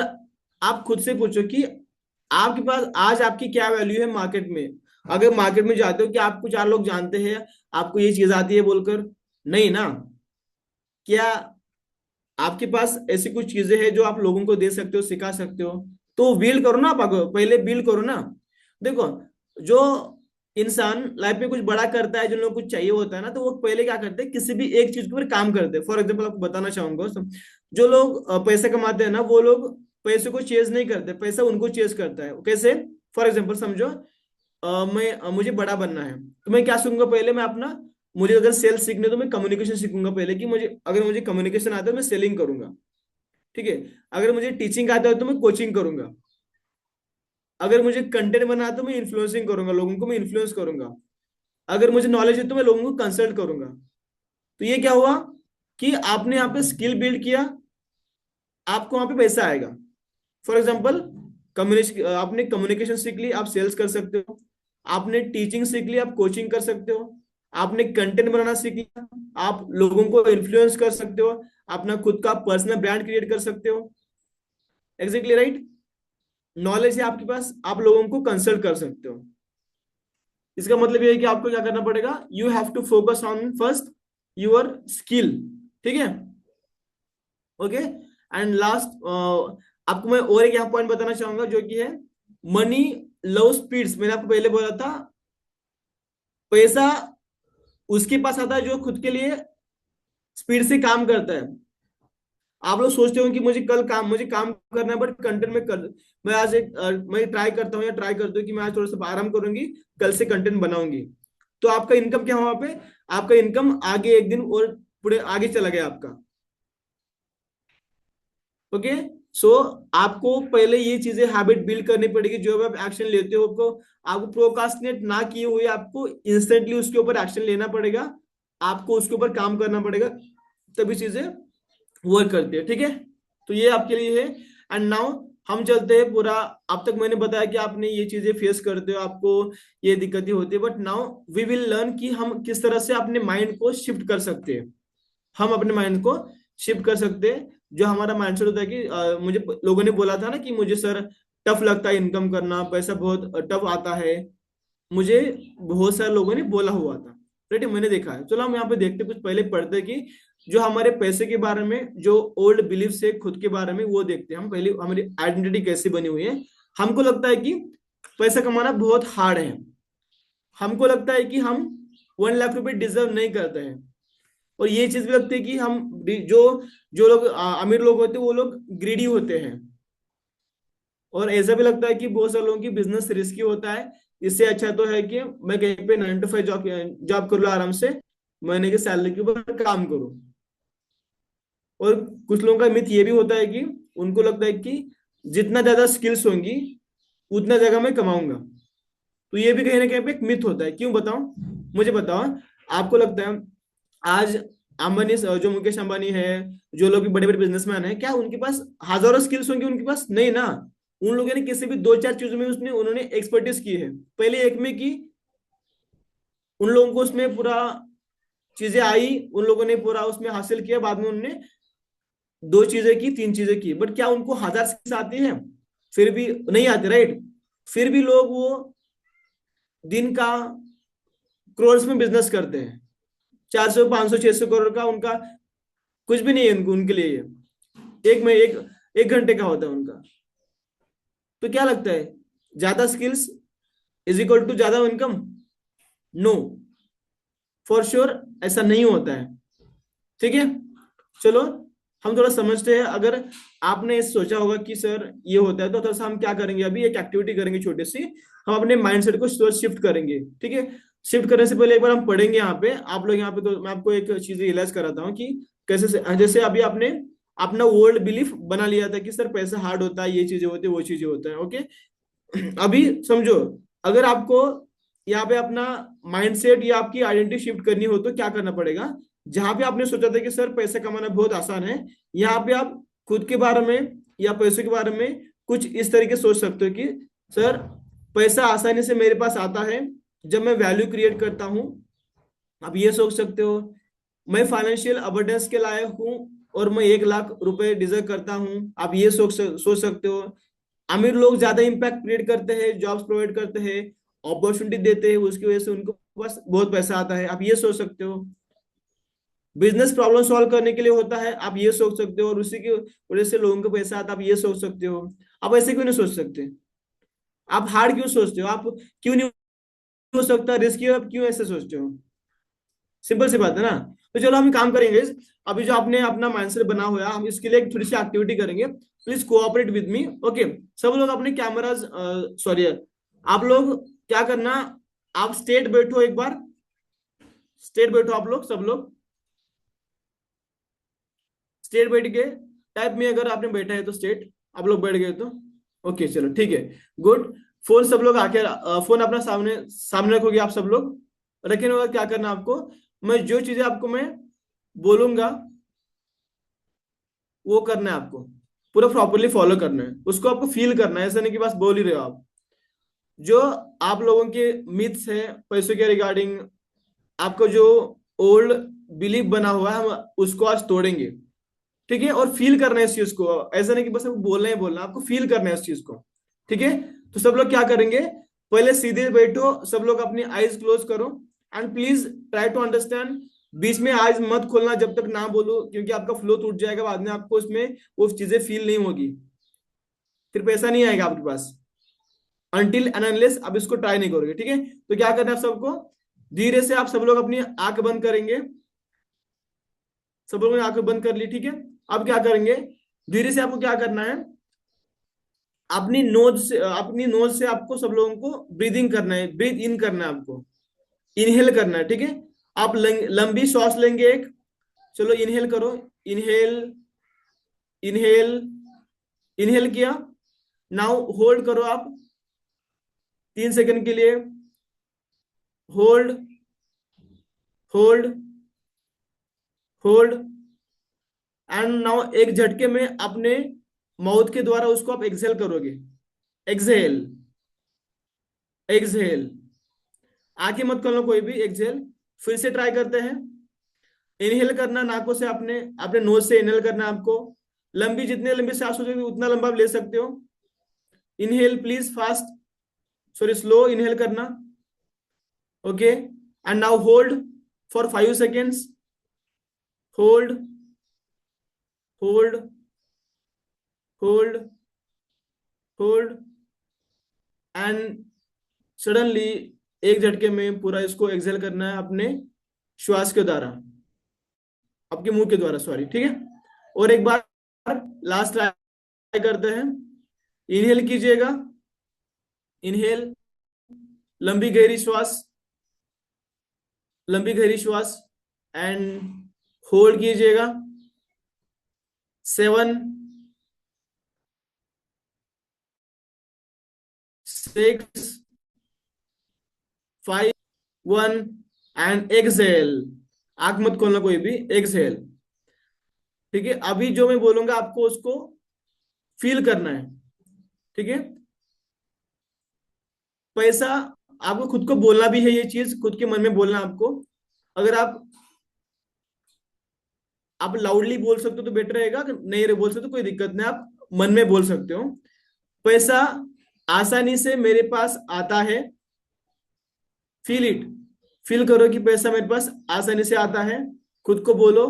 आप खुद से पूछो कि आपके पास आज आपकी क्या वैल्यू है मार्केट में, अगर मार्केट में जाते हो कि आपको 4 लोग जानते हैं, आपको ये चीज आती है बोलकर, नहीं ना। क्या आपके पास ऐसी कुछ चीजें हैं जो आप लोगों को दे सकते हो, सिखा सकते हो? तो बिल्ड करो ना, आप पहले बिल्ड करो ना। देखो, जो इंसान लाइफ में कुछ बड़ा करता है, जिन लोगों को कुछ चाहिए होता है ना, तो वो पहले क्या करते हैं, किसी भी एक चीज के ऊपर काम करते हैं। फॉर एग्जाम्पल आपको बताना चाहूंगा, जो लोग पैसे कमाते हैं ना, वो लोग पैसे को चेज नहीं करते, पैसा उनको चेज करता है। कैसे? फॉर एग्जाम्पल समझो, मुझे बड़ा बनना है, तो मैं क्या सीखूंगा पहले, मैं अपना, मुझे अगर सेल्स सीखने तो मैं कम्युनिकेशन सीखूंगा पहले, कि मुझे, अगर मुझे कम्युनिकेशन आता है मैं सेलिंग करूंगा, ठीक है। अगर मुझे टीचिंग आता है तो मैं कोचिंग करूंगा। अगर मुझे कंटेंट बनाना है तो मैं इन्फ्लुएंसिंग करूंगा, लोगों को मैं इन्फ्लुएंस करूंगा। अगर मुझे नॉलेज है तो मैं लोगों को कंसल्ट करूंगा। तो ये क्या हुआ कि आपने यहाँ पे स्किल बिल्ड किया, आपको वहां पे पैसा आएगा। फॉर एग्जाम्पल, आपने कम्युनिकेशन सीख ली, आप सेल्स कर सकते हो। आपने टीचिंग सीख ली, आप कोचिंग कर सकते हो। आपने कंटेंट बनाना सीख लिया, आप लोगों को इन्फ्लुएंस कर सकते हो, अपना खुद का पर्सनल ब्रांड क्रिएट कर सकते हो। Exactly right. नॉलेज है आपके पास, आप लोगों को कंसल्ट कर सकते हो। इसका मतलब ये है कि आपको क्या करना पड़ेगा, you have to focus on first your skill. ठीक है, ओके। एंड लास्ट, आपको मैं और एक यहाँ पॉइंट बताना चाहूंगा, जो कि है मनी लव स्पीड्स। मैंने आपको पहले बोला था, पैसा उसके पास आता है जो खुद के लिए स्पीड से काम करता है। आप लोग सोचते हो कि मुझे काम करना है, बट कंटेंट में कर, मैं ट्राई करता हूँ या ट्राई करती हूँ कि मैं आज थोड़ा सा आराम करूंगी, कल से कंटेंट बनाऊंगी। तो आपका इनकम क्या हुआ पे, आपका इनकम आगे एक दिन और पूरे आगे चला गया आपका। ओके, सो आपको पहले ये चीजें हैबिट बिल्ड करनी पड़ेगी। जो आप एक्शन लेते हो, आपको प्रोकास्टिनेट ना किए हुए आपको इंस्टेंटली उसके ऊपर एक्शन लेना पड़ेगा, आपको उसके ऊपर काम करना पड़ेगा, तभी चीजें वर्क करती है। ठीक है, तो ये आपके लिए है। एंड नाउ हम चलते हैं पूरा। अब तक मैंने बताया कि आपने ये चीजें फेस करते हो, आपको ये दिक्कतें होती है, but now we will learn कि हम किस तरह से अपने माइंड को शिफ्ट कर सकते हैं। हम अपने माइंड को शिफ्ट कर सकते हैं। जो हमारा माइंडसेट होता है कि मुझे लोगों ने बोला था ना कि मुझे सर टफ लगता है इनकम करना, पैसा बहुत टफ आता है, मुझे बहुत सारे लोगों ने बोला हुआ था, राइट? मैंने देखा है। चलो हम यहाँ पे देखते कुछ पहले पढ़ते कि जो हमारे पैसे के बारे में, जो ओल्ड बिलीफ से खुद के बारे में, वो देखते हैं हम। पहले हमारी आइडेंटिटी कैसी बनी हुई है। हमको लगता है कि पैसा कमाना बहुत हार्ड है। हमको लगता है कि हम 1 लाख रुपए डिजर्व नहीं करते हैं। और ये चीज भी लगती है कि हम जो जो लोग अमीर लोग होते हैं वो लोग ग्रीडी होते हैं। और ऐसा भी लगता है कि बहुत सारे लोगों की बिजनेस रिस्की होता है। इससे अच्छा तो है कि मैं कहीं पे 9 to 5 जॉब जॉब कर लूँ आराम से, महीने की सैलरी के ऊपर काम करूँ। और कुछ लोगों का मिथ ये भी होता है कि उनको लगता है कि जितना ज्यादा स्किल्स होंगी उतना जगह मैं कमाऊंगा। तो ये भी कहीं ना कहीं पे एक मिथ होता है। क्यों बताऊं? मुझे बताओ। आपको लगता है आज अंबानी, जो मुकेश अंबानी है, जो लोग भी बड़े बड़े बिजनेसमैन है, क्या उनके पास हजारों स्किल्स होंगे? उनके पास नहीं ना। उन लोगों ने किसी भी 2-4 चीजों में उसने उन्होंने एक्सपर्टीज की है। पहले एक में की, उन लोगों को उसमें पूरा चीजें आई, उन लोगों ने पूरा उसमें हासिल किया, बाद में उन्होंने 2 चीजें की, 3 चीजें की, बट क्या उनको हजार स्किल्स आती है? फिर भी नहीं आते, राइट? फिर भी लोग वो दिन का करोड़ में बिजनेस करते हैं। 400, 500, 600 करोड़ का उनका कुछ भी नहीं है उनके लिए ये। एक घंटे का होता है उनका। तो क्या लगता है, ज्यादा स्किल्स इज इक्वल टू ज्यादा इनकम? नो, फॉर श्योर ऐसा नहीं होता है। ठीक है, चलो हम थोड़ा समझते हैं। अगर आपने सोचा होगा कि सर ये होता है, तो थोड़ा सा हम क्या करेंगे, अभी एक एक्टिविटी करेंगे छोटी सी। हम अपने माइंडसेट को शिफ्ट करेंगे, ठीक है? शिफ्ट करने से पहले एक बार हम पढ़ेंगे यहाँ पे। आप लोग यहाँ पे, तो मैं आपको एक चीज रियलाइज कराता हूँ कि कैसे जैसे अभी आपने अपना ओल्ड बिलीफ बना लिया था कि सर पैसा हार्ड होता है, ये चीजें होती है, वो चीजें होता है, ओके? अभी समझो, अगर आपको यहाँ पे अपना माइंडसेट या आपकी आइडेंटिटी शिफ्ट करनी हो तो क्या करना पड़ेगा? जहां पे आपने सोचा था कि सर पैसा कमाना बहुत आसान है, यहाँ पे आप खुद के बारे में या पैसों के बारे में कुछ इस तरीके से सोच सकते हो कि सर पैसा आसानी से मेरे पास आता है जब मैं वैल्यू क्रिएट करता हूँ। आप ये सोच सकते हो, मैं फाइनेंशियल अबंडेंस के लायक हूँ और मैं 1 लाख रुपए डिजर्व करता हूँ। आप ये सोच सकते हो। अमीर लोग ज्यादा इम्पैक्ट क्रिएट करते हैं, जॉब्स प्रोवाइड करते हैं, अपॉर्चुनिटी देते हैं, उसकी वजह से उनको पास बहुत पैसा आता है। आप ये सोच सकते हो। बिजनेस प्रॉब्लम सॉल्व करने के लिए होता है, आप ये सोच सकते हो, और उसी की वजह से लोगों को पैसा आता है, आप ये सोच सकते हो। आप ऐसे क्यों नहीं सोच सकते? आप हार्ड क्यों सोचते हो? आप क्यों नहीं हो सकता रिस्की? आप क्यों ऐसे सोचते हो? सिंपल सी बात है ना। तो चलो हम काम करेंगे। अभी जो आपने अपना माइंडसेट बना हुआ है, हम इसके लिए एक थोड़ी सी एक्टिविटी करेंगे। Please cooperate with me, okay? सब लोग अपने कैमराज, सॉरी, आप लोग क्या करना, आप स्ट्रेट बैठो एक बार। स्ट्रेट बैठो आप लोग, सब लोग स्ट्रेट बैठ के टाइप में, अगर आपने बैठा है तो स्ट्रेट, आप लोग बैठ गए तो ओके, चलो ठीक है, गुड। फोन सब लोग आके फोन अपना सामने सामने रखोगे, आप सब लोग रखे होगा। क्या करना आपको, मैं जो चीजें आपको मैं बोलूंगा वो करना है आपको, पूरा प्रॉपरली फॉलो करना है, उसको आपको फील करना है, ऐसा नहीं कि बस बोल ही रहे हो आप। जो आप लोगों के मिथ्स है पैसों के रिगार्डिंग, आपको जो ओल्ड बिलीफ बना हुआ है, हम उसको आज तोड़ेंगे, ठीक है? और फील करना है इस चीज को, ऐसा नहीं कि बस आपको बोलना ही बोलना, आपको फील करना है इस चीज को, ठीक है? तो सब लोग क्या करेंगे, पहले सीधे बैठो, सब लोग अपनी आईज क्लोज करो, and please try to understand. बीच में आईज मत खोलना जब तक ना बोलो, क्योंकि आपका फ्लो टूट जाएगा, बाद में आपको उसमें वो चीजें फील नहीं होगी, फिर पैसा नहीं आएगा आपके पास, अनटिल एंड अनलेस आप इसको ट्राई नहीं करोगे, ठीक है? तो क्या करना है आप सबको, धीरे से आप सब लोग अपनी आंख बंद करेंगे। सब लोगों ने आंखें बंद कर ली, ठीक है? अब क्या करेंगे, धीरे से आपको क्या करना है, अपनी नोज से आपको सब लोगों को ब्रीदिंग करना है, ब्रीथ इन करना है आपको, इनहेल करना है, ठीक है? आप लंबी श्वास लेंगे एक, चलो इनहेल करो, इनहेल, इनहेल, इनहेल किया। नाउ होल्ड करो आप 3 सेकंड के लिए, hold, hold, hold, and now एक झटके में अपने माउथ के द्वारा उसको आप एक्सहेल करोगे। एक्सहेल, एक्सहेल, आंखें मत खोलना कोई भी, एक्सहेल। फिर से ट्राई करते हैं। इनहेल करना नाकों से, अपने अपने नोज से इनहेल करना है आपको। लंबी, जितने लंबी सांस हो सके उतना लंबा आप ले सकते हो। Inhale please fast, sorry slow inhale करना, okay? And now hold for 5 seconds, hold, hold, hold, hold, and suddenly एक झटके में पूरा इसको एक्सेल करना है अपने श्वास के द्वारा, आपके मुंह के द्वारा, सॉरी, ठीक है। और एक बार लास्ट ट्राई करते हैं। इनहेल कीजिएगा, इनहेल, लंबी गहरी श्वास, लंबी गहरी श्वास, एंड होल्ड कीजिएगा 7, 6, 5, 1, एंड एक्सहेल। आंख मत खोलना कोई भी, एक्सहेल। ठीक है, अभी जो मैं बोलूंगा आपको उसको फील करना है, ठीक है। पैसा, आपको खुद को बोलना भी है, ये चीज खुद के मन में बोलना आपको। अगर आप लाउडली बोल सकते हो तो बेटर रहेगा, अगर नहीं बोल सकते तो कोई दिक्कत नहीं, आप मन में बोल सकते हो। पैसा आसानी से मेरे पास आता है, फील इट, फील करो कि पैसा मेरे पास आसानी से आता है। खुद को बोलो,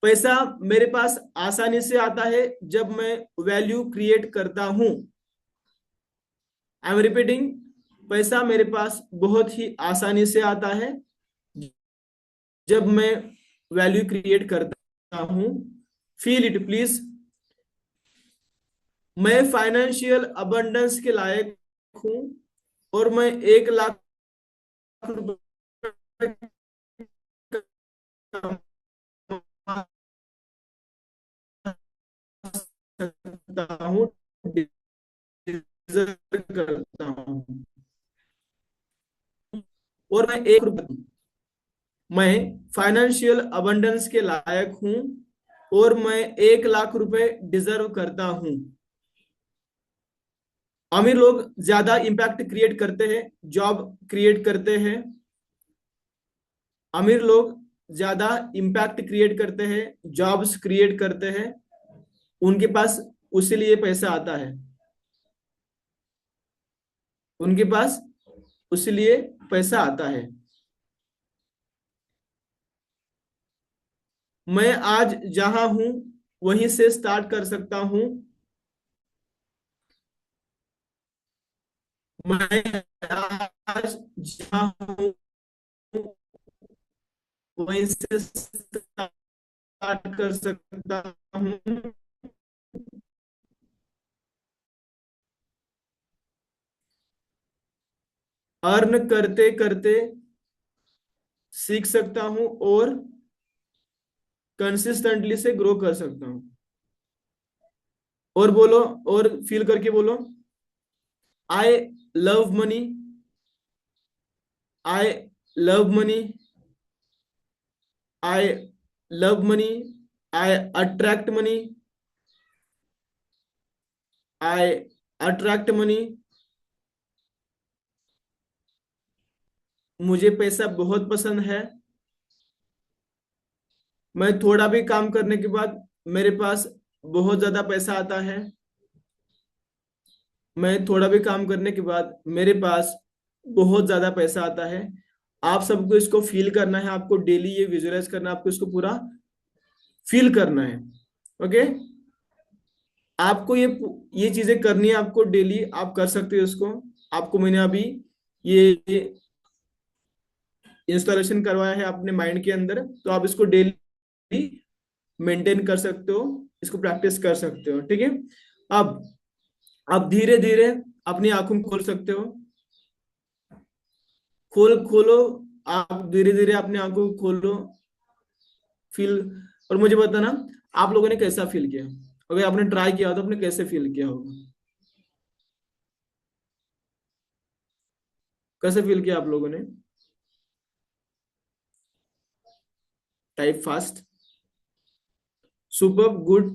पैसा मेरे पास आसानी से आता है जब मैं वैल्यू क्रिएट करता हूं। आई एम रिपीटिंग, पैसा मेरे पास बहुत ही आसानी से आता है जब मैं वैल्यू क्रिएट करता हूं। Feel it please. मैं फाइनेंशियल अबंडेंस के लायक हूं और मैं 1 लाख रुपए कमा सकता हूं, डिजर्व करता हूं, और मैं 1 रुपए, मैं फाइनेंशियल अबंडेंस के लायक हूं और मैं 1 लाख रुपए डिजर्व करता हूं। अमीर लोग ज्यादा इंपैक्ट क्रिएट करते हैं, जॉब क्रिएट करते हैं। अमीर लोग ज्यादा इंपैक्ट क्रिएट करते हैं, जॉब्स क्रिएट करते हैं, उनके पास उसी लिए पैसा आता है, उनके पास उसी लिए पैसा आता है। मैं आज जहां हूं वहीं से स्टार्ट कर सकता हूं, मैं आज जहां हूं वहीं से स्टार्ट कर सकता हूं, अर्न करते करते सीख सकता हूं और कंसिस्टेंटली से ग्रो कर सकता हूं। और बोलो, और फील करके बोलो, आई love money, I love money, I love money, I attract money, I attract money. मुझे पैसा बहुत पसंद है, मैं थोड़ा भी काम करने के बाद मेरे पास बहुत ज्यादा पैसा आता है, मैं थोड़ा भी काम करने के बाद मेरे पास बहुत ज्यादा पैसा आता है। आप सबको इसको फील करना है, आपको डेली ये विजुअलाइज करना है, आपको इसको पूरा फील करना है। ओके, आपको ये चीजें करनी है, आपको डेली, आप कर सकते हो इसको। आपको मैंने अभी ये इंस्टॉलेशन करवाया है अपने माइंड के अंदर, तो आप इसको डेली मेंटेन कर सकते हो, इसको प्रैक्टिस कर सकते हो, ठीक है। अब आप धीरे धीरे अपनी आंखों को खोल सकते हो, खोलो, आप धीरे धीरे अपनी आंखों को खोलो, फील, और मुझे बताना आप लोगों ने कैसा फील किया। अगर आपने ट्राई किया हो तो आपने कैसे फील किया होगा, कैसे फील किया आप लोगों ने। Type fast, super, good,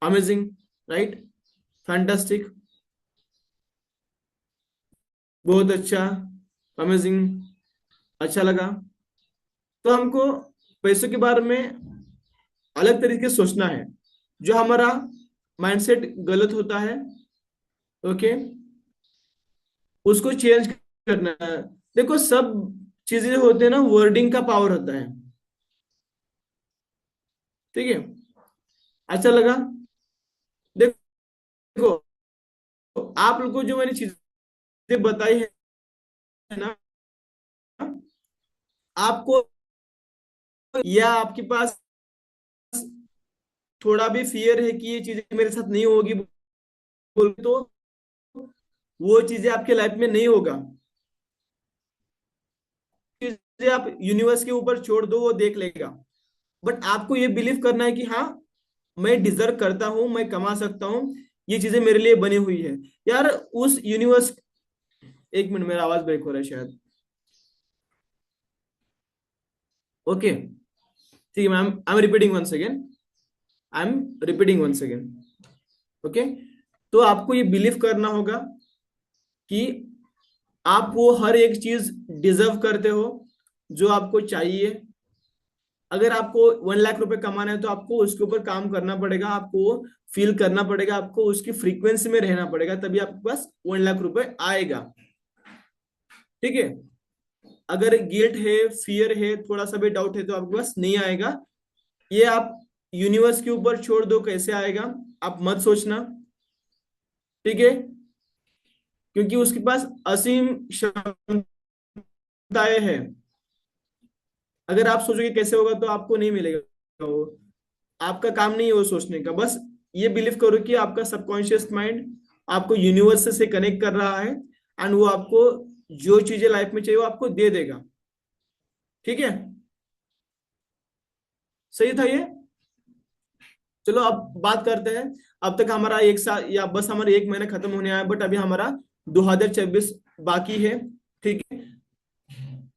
amazing, right, fantastic, बहुत अच्छा, अमेजिंग, अच्छा लगा। तो हमको पैसों के बारे में अलग तरीके से सोचना है, जो हमारा माइंडसेट गलत होता है, ओके, उसको चेंज करना है। देखो, सब चीजें होते हैं ना, वर्डिंग का पावर होता है। ठीक है, अच्छा लगा? देखो, आप लोग को जो मैंने चीजें बताई है ना, आपको या आपके पास थोड़ा भी फियर है कि ये चीजें मेरे साथ नहीं होगी, बोल तो वो चीजें आपके लाइफ में नहीं होगा। चीजें आप यूनिवर्स के ऊपर छोड़ दो, वो देख लेगा। बट आपको ये बिलीव करना है कि हाँ, मैं डिजर्व करता हूं, मैं कमा सकता हूँ, ये चीजें मेरे लिए बनी हुई है। यार उस यूनिवर्स, एक मिनट, मेरा आवाज ब्रेक हो रहा है शायद। ओके, ठीक है ma'am, I am repeating one second, I am repeating one second. Okay, तो आपको ये बिलीव करना होगा कि आप वो हर एक चीज डिजर्व करते हो जो आपको चाहिए। अगर आपको 1 लाख रुपए कमाना है तो आपको उसके ऊपर काम करना पड़ेगा, आपको फील करना पड़ेगा, आपको उसकी फ्रीक्वेंसी में रहना पड़ेगा, तभी आपके पास 1 लाख रुपए आएगा। ठीक है, अगर गिल्ट है, फियर है, थोड़ा सा भी डाउट है तो आपके पास नहीं आएगा। ये आप यूनिवर्स के ऊपर छोड़ दो, कैसे आएगा आप मत सोचना। ठीक है, क्योंकि उसके पास असीम क्षमताएं हैं। अगर आप सोचोगे कैसे होगा तो आपको नहीं मिलेगा वो, आपका काम नहीं है वो सोचने का। बस ये बिलीव करो कि आपका सबकॉन्शियस माइंड आपको यूनिवर्स से कनेक्ट कर रहा है, एंड वो आपको जो चीजें लाइफ में चाहिए वो आपको दे देगा। ठीक है, सही था ये? चलो अब बात करते हैं। अब तक हमारा एक साल या बस हमारा 1 महीना खत्म होने आया, बट अभी हमारा 2026 बाकी है। ठीक है,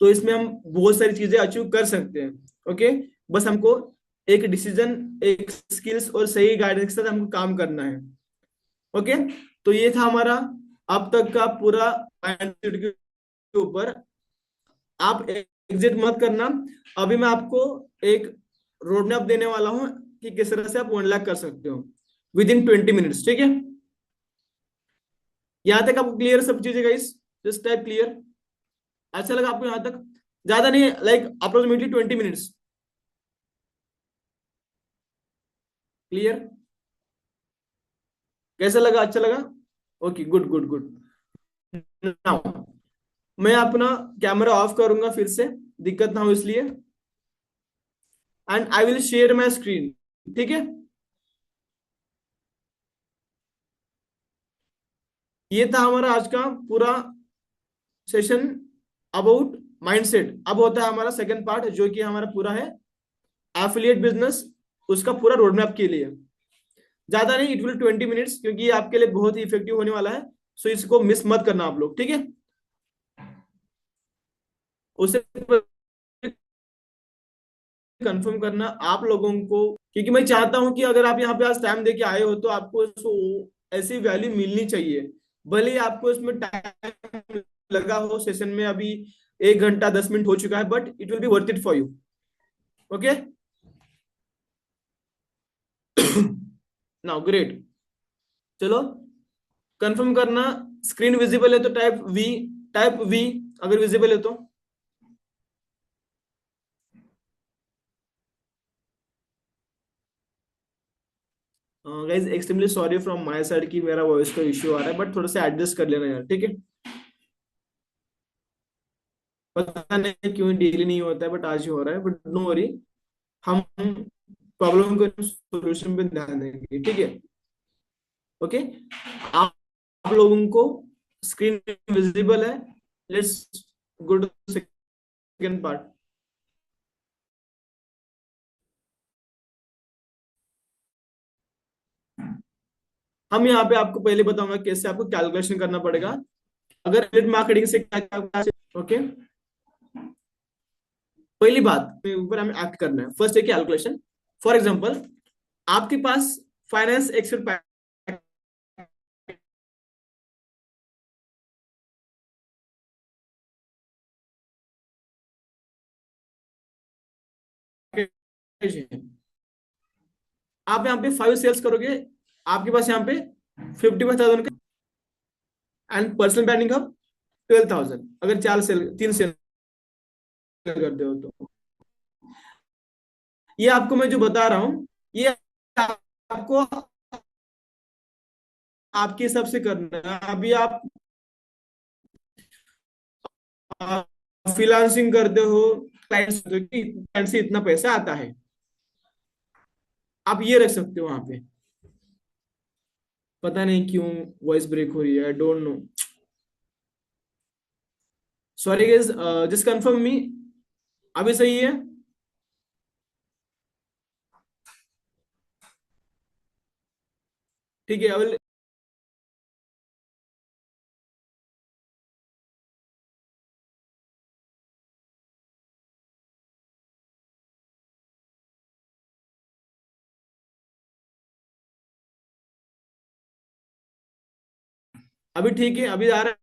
तो इसमें हम बहुत सारी चीजें अचीव कर सकते हैं। ओके, बस हमको एक डिसीजन, एक स्किल्स और सही गाइडेंस के साथ हमको काम करना है। ओके, तो ये था हमारा अब तक का पूरा माइंडसेट के ऊपर। आप एग्जिट मत करना, अभी मैं आपको एक रोड मैप देने वाला हूं कि किस तरह से आप 1 लाख कर सकते हो विद इन 20 मिनट्स। ठीक है, यहां तक आपको क्लियर सब चीजें गाइस? Just type clear. अच्छा लगा आपको यहां तक? ज्यादा नहीं, लाइक अप्रोक्सीमेटली 20 मिनट्स। क्लियर? कैसा लगा, अच्छा लगा? Okay, good good good. Now मैं अपना कैमरा ऑफ करूंगा फिर से, दिक्कत ना हो इसलिए, and I will share my screen. ठीक है, ये था हमारा आज का पूरा सेशन अबाउट माइंडसेट। अब होता है हमारा सेकंड पार्ट, जो कि हमारा पूरा है एफिलिएट बिजनेस, उसका पूरा रोड मैप के लिए। ज्यादा नहीं, इट विल 20 मिनट्स, क्योंकि ये आपके लिए बहुत ही इफेक्टिव होने वाला है। सो इसको मिस मत करना आप लोग, ठीक है? उसे कंफर्म करना आप लोगों को, क्योंकि मैं चाहता हूं कि अगर आप यहाँ पे आज टाइम देके आए हो तो आपको ऐसी वैल्यू मिलनी चाहिए। भले ही आपको इसमें टाइम लगा हो, सेशन में अभी 1 घंटा 10 मिनट हो चुका है, but it will be worth it for you. Okay, now great. चलो कंफर्म करना, स्क्रीन विजिबल है तो टाइप वी, टाइप वी अगर विजिबल है तो। Guys extremely sorry from my side कि मेरा वॉइस का इश्यू आ रहा है, बट थोड़ा सा एडजस्ट कर लेना यार, ठीक है? पता नहीं क्यों डेली नहीं होता है, बट आज ही हो रहा है, बट नो वरी, हम प्रॉब्लम को सॉल्यूशन पे ध्यान देंगे, ठीक है? ओके, आप लोगों को स्क्रीन विजिबल है? Let's go to second part. हम यहाँ पे आपको पहले बताऊंगा कैसे आपको कैलकुलेशन करना पड़ेगा, अगर एफिलिएट मार्केटिंग से क्या क्या। ओके, पहली बात के ऊपर हमें एक्ट करना है, फर्स्ट है कैलकुलेशन। फॉर एग्जांपल, आपके पास फाइनेंस एक्सेल पैकेज है, आप यहाँ पे 5 सेल्स करोगे, आपके पास यहाँ पे 55,000 का, एंड पर्सनल ब्रांडिंग का 12,000, अगर 4 सेल 3 सेल करते हो तो। ये आपको मैं जो बता रहा हूं, ये आपको आपके हिसाब से करना है। अभी आप फ्रीलांसिंग करते हो, क्लाइंट से इतना पैसा आता है, आप ये रख सकते हो वहां पे। पता नहीं क्यों वॉइस ब्रेक हो रही है, I don't no. Sorry guys, just confirm me, अभी सही है? ठीक है, अभी ठीक है, अभी आ रहा है?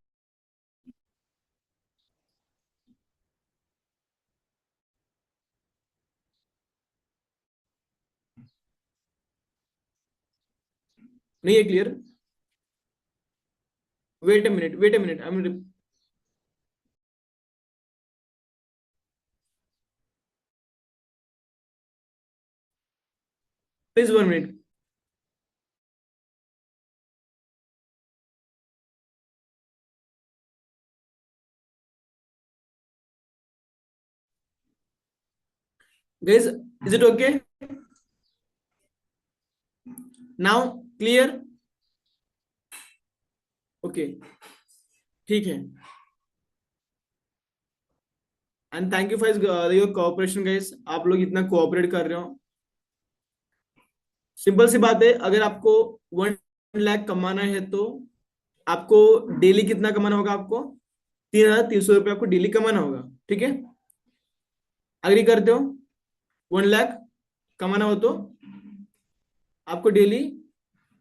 नहीं है clear? Wait a minute, wait a minute, I am, please 1 minute. Guys, is it okay now? Clear? Okay, ठीक है। And thank you for your cooperation guys, आप लोग इतना कोऑपरेट कर रहे हो। सिंपल सी बात है, अगर आपको 1 लाख कमाना है तो आपको डेली कितना कमाना होगा? आपको 3,300 रुपये आपको डेली कमाना होगा, ठीक है? अग्री करते हो? 1 लाख कमाना हो तो आपको डेली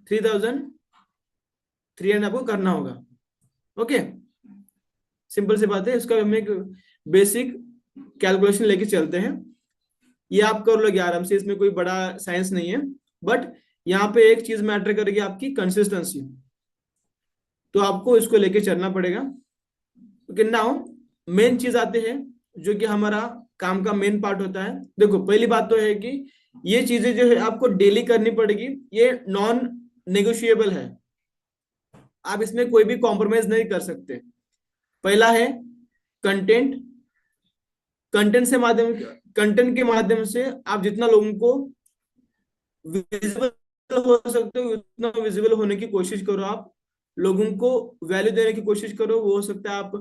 3,300 आपको करना होगा। ओके, सिंपल सी बात है, इसका हम एक बेसिक कैलकुलेशन लेके चलते हैं। ये आप कर लोगे आराम से, इसमें कोई बड़ा साइंस नहीं है। बट यहाँ पे एक चीज मैटर करेगी, आपकी कंसिस्टेंसी। तो आपको इसको लेके चलना पड़ेगा। ओके, नाउ मेन चीज आते हैं जो कि हमारा काम का मेन पार्ट होता है। देखो, पहली बात तो है कि ये चीजें जो है आपको डेली करनी पड़ेगी, ये नॉन नेगोशिएबल है। आप इसमें कोई भी कॉम्प्रोमाइज नहीं कर सकते। पहला है कंटेंट। कंटेंट के माध्यम से आप जितना लोगों को विजिबल हो सकते हो उतना विजिबल होने की कोशिश करो। आप लोगों को वैल्यू देने की कोशिश करो। वो हो सकता है आप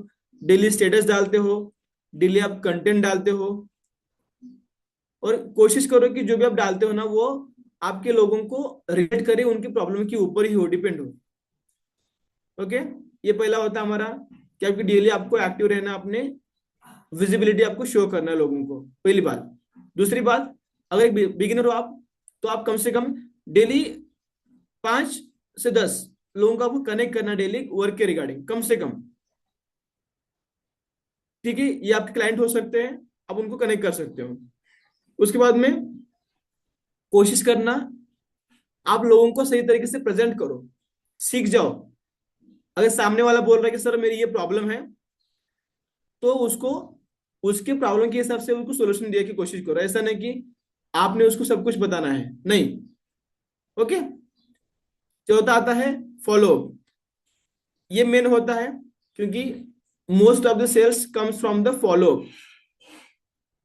डेली स्टेटस डालते हो, डेली आप कंटेंट डालते हो, और कोशिश करो कि जो भी आप डालते हो ना, वो आपके लोगों को रिलेट करे, उनकी प्रॉब्लम के ऊपर ही हो, डिपेंड हो। ओके, ये पहला होता है हमारा कि आपकी डेली आपको एक्टिव रहना, अपने विजिबिलिटी आपको शो करना है लोगों को, पहली बात। दूसरी बात, अगर एक बिगिनर हो आप, तो आप कम से कम डेली 5 से 10 लोगों को आपको कनेक्ट करना डेली वर्क के रिगार्डिंग, कम से कम। ठीक है, ये आपके क्लाइंट हो सकते हैं, आप उनको कनेक्ट कर सकते हो। उसके बाद में कोशिश करना आप लोगों को सही तरीके से प्रेजेंट करो, सीख जाओ। अगर सामने वाला बोल रहा है कि सर मेरी ये प्रॉब्लम है, तो उसको उसके प्रॉब्लम के हिसाब से उसको सोल्यूशन देने की कोशिश करो। ऐसा नहीं कि आपने उसको सब कुछ बताना है, नहीं। ओके, चौथा आता है फॉलो अप। ये मेन होता है, क्योंकि most of the sales comes from the follow up.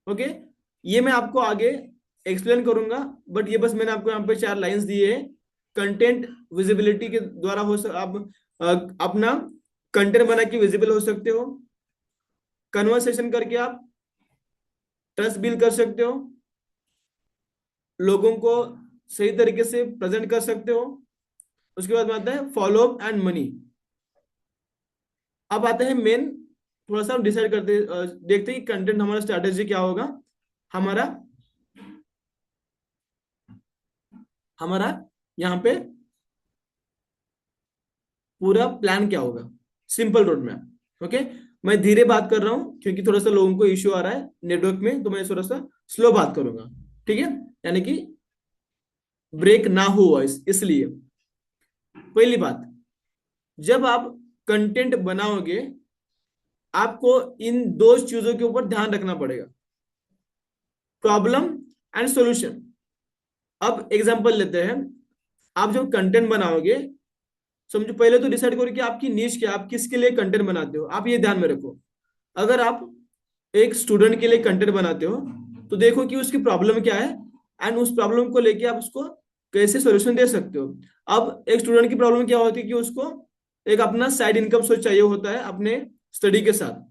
Okay, ये मैं आपको आगे एक्सप्लेन करूंगा, बट ये बस मैंने आपको यहाँ पे 4 लाइंस दिए हैं। कंटेंट विजिबिलिटी के द्वारा आप अपना कंटेंट बना के विजिबल हो सकते हो। कन्वर्सेशन करके आप ट्रस्ट बिल्ड कर सकते हो, लोगों को सही तरीके से प्रेजेंट कर सकते हो। उसके बाद में आता है फॉलो अप एंड मनी। अब आते हैं मेन, थोड़ा सा हम डिसाइड करते देखते हैं कि कंटेंट हमारा स्ट्रैटेजी क्या होगा। हमारा हमारा यहाँ पे पूरा प्लान क्या होगा, सिंपल रोड मैप। ओके, मैं धीरे बात कर रहा हूँ क्योंकि थोड़ा सा लोगों को इश्यू आ रहा है नेटवर्क में, तो मैं थोड़ा सा स्लो बात करूंगा, ठीक है? यानी कि ब्रेक ना हो वॉइस, इसलिए पहली बात, जब आप कंटेंट बनाओगे, आपको इन दो चीजों के ऊपर ध्यान रखना पड़ेगा, प्रॉब्लम एंड सॉल्यूशन। अब एग्जांपल लेते हैं। आप जो कंटेंट बनाओगे, समझो पहले तो डिसाइड करो कि आपकी नीश क्या है, आप किसके लिए कंटेंट बनाते हो। आप ये ध्यान में रखो, अगर आप एक स्टूडेंट के लिए कंटेंट बनाते हो तो देखो कि उसकी प्रॉब्लम क्या है, एंड उस प्रॉब्लम को लेके आप उसको कैसे सॉल्यूशन दे सकते हो। अब एक स्टूडेंट की प्रॉब्लम क्या होती है कि उसको एक अपना साइड इनकम सोर्स चाहिए होता है अपने स्टडी के साथ।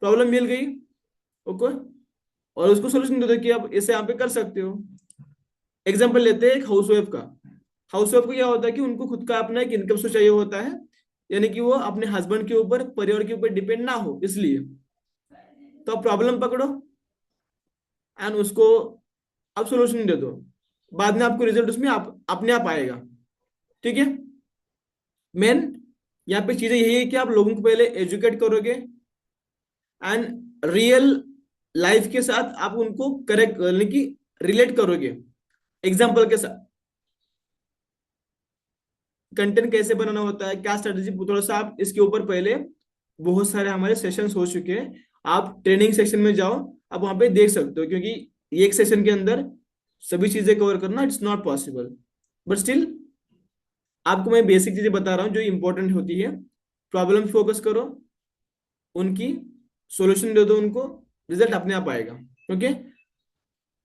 प्रॉब्लम मिल गई, ओके, और उसको सोल्यूशन दे दो कि आप इसे यहाँ पे कर सकते हो। एग्जाम्पल लेते हैं एक हाउसवाइफ का। हाउसवाइफ को क्या होता है कि उनको खुद का अपना एक इनकम सोर्स चाहिए होता है, यानी कि वो अपने हस्बैंड के ऊपर, परिवार के ऊपर डिपेंड ना हो, इसलिए। तो आप प्रॉब्लम पकड़ो एंड उसको आप सोल्यूशन दे दो, बाद में आपको रिजल्ट उसमें आप अपने आप आएगा। ठीक है। मेन यहाँ पे चीजें यही है कि आप लोगों को पहले एजुकेट करोगे एंड रियल लाइफ के साथ आप उनको करेक्ट यानी कि रिलेट करोगे एग्जाम्पल के साथ। कंटेंट कैसे बनाना होता है, क्या स्ट्रेटेजी, थोड़ा सा आप इसके ऊपर पहले बहुत सारे हमारे सेशंस हो चुके हैं। आप ट्रेनिंग सेक्शन में जाओ, आप वहां पे देख सकते हो, क्योंकि एक सेशन के अंदर सभी चीजें कवर करना it's not possible. But still आपको मैं बेसिक चीजें बता रहा हूँ जो इंपॉर्टेंट होती है। प्रॉब्लम फोकस करो, उनकी सॉल्यूशन दे दो उनको, रिजल्ट अपने आप आएगा। ओके।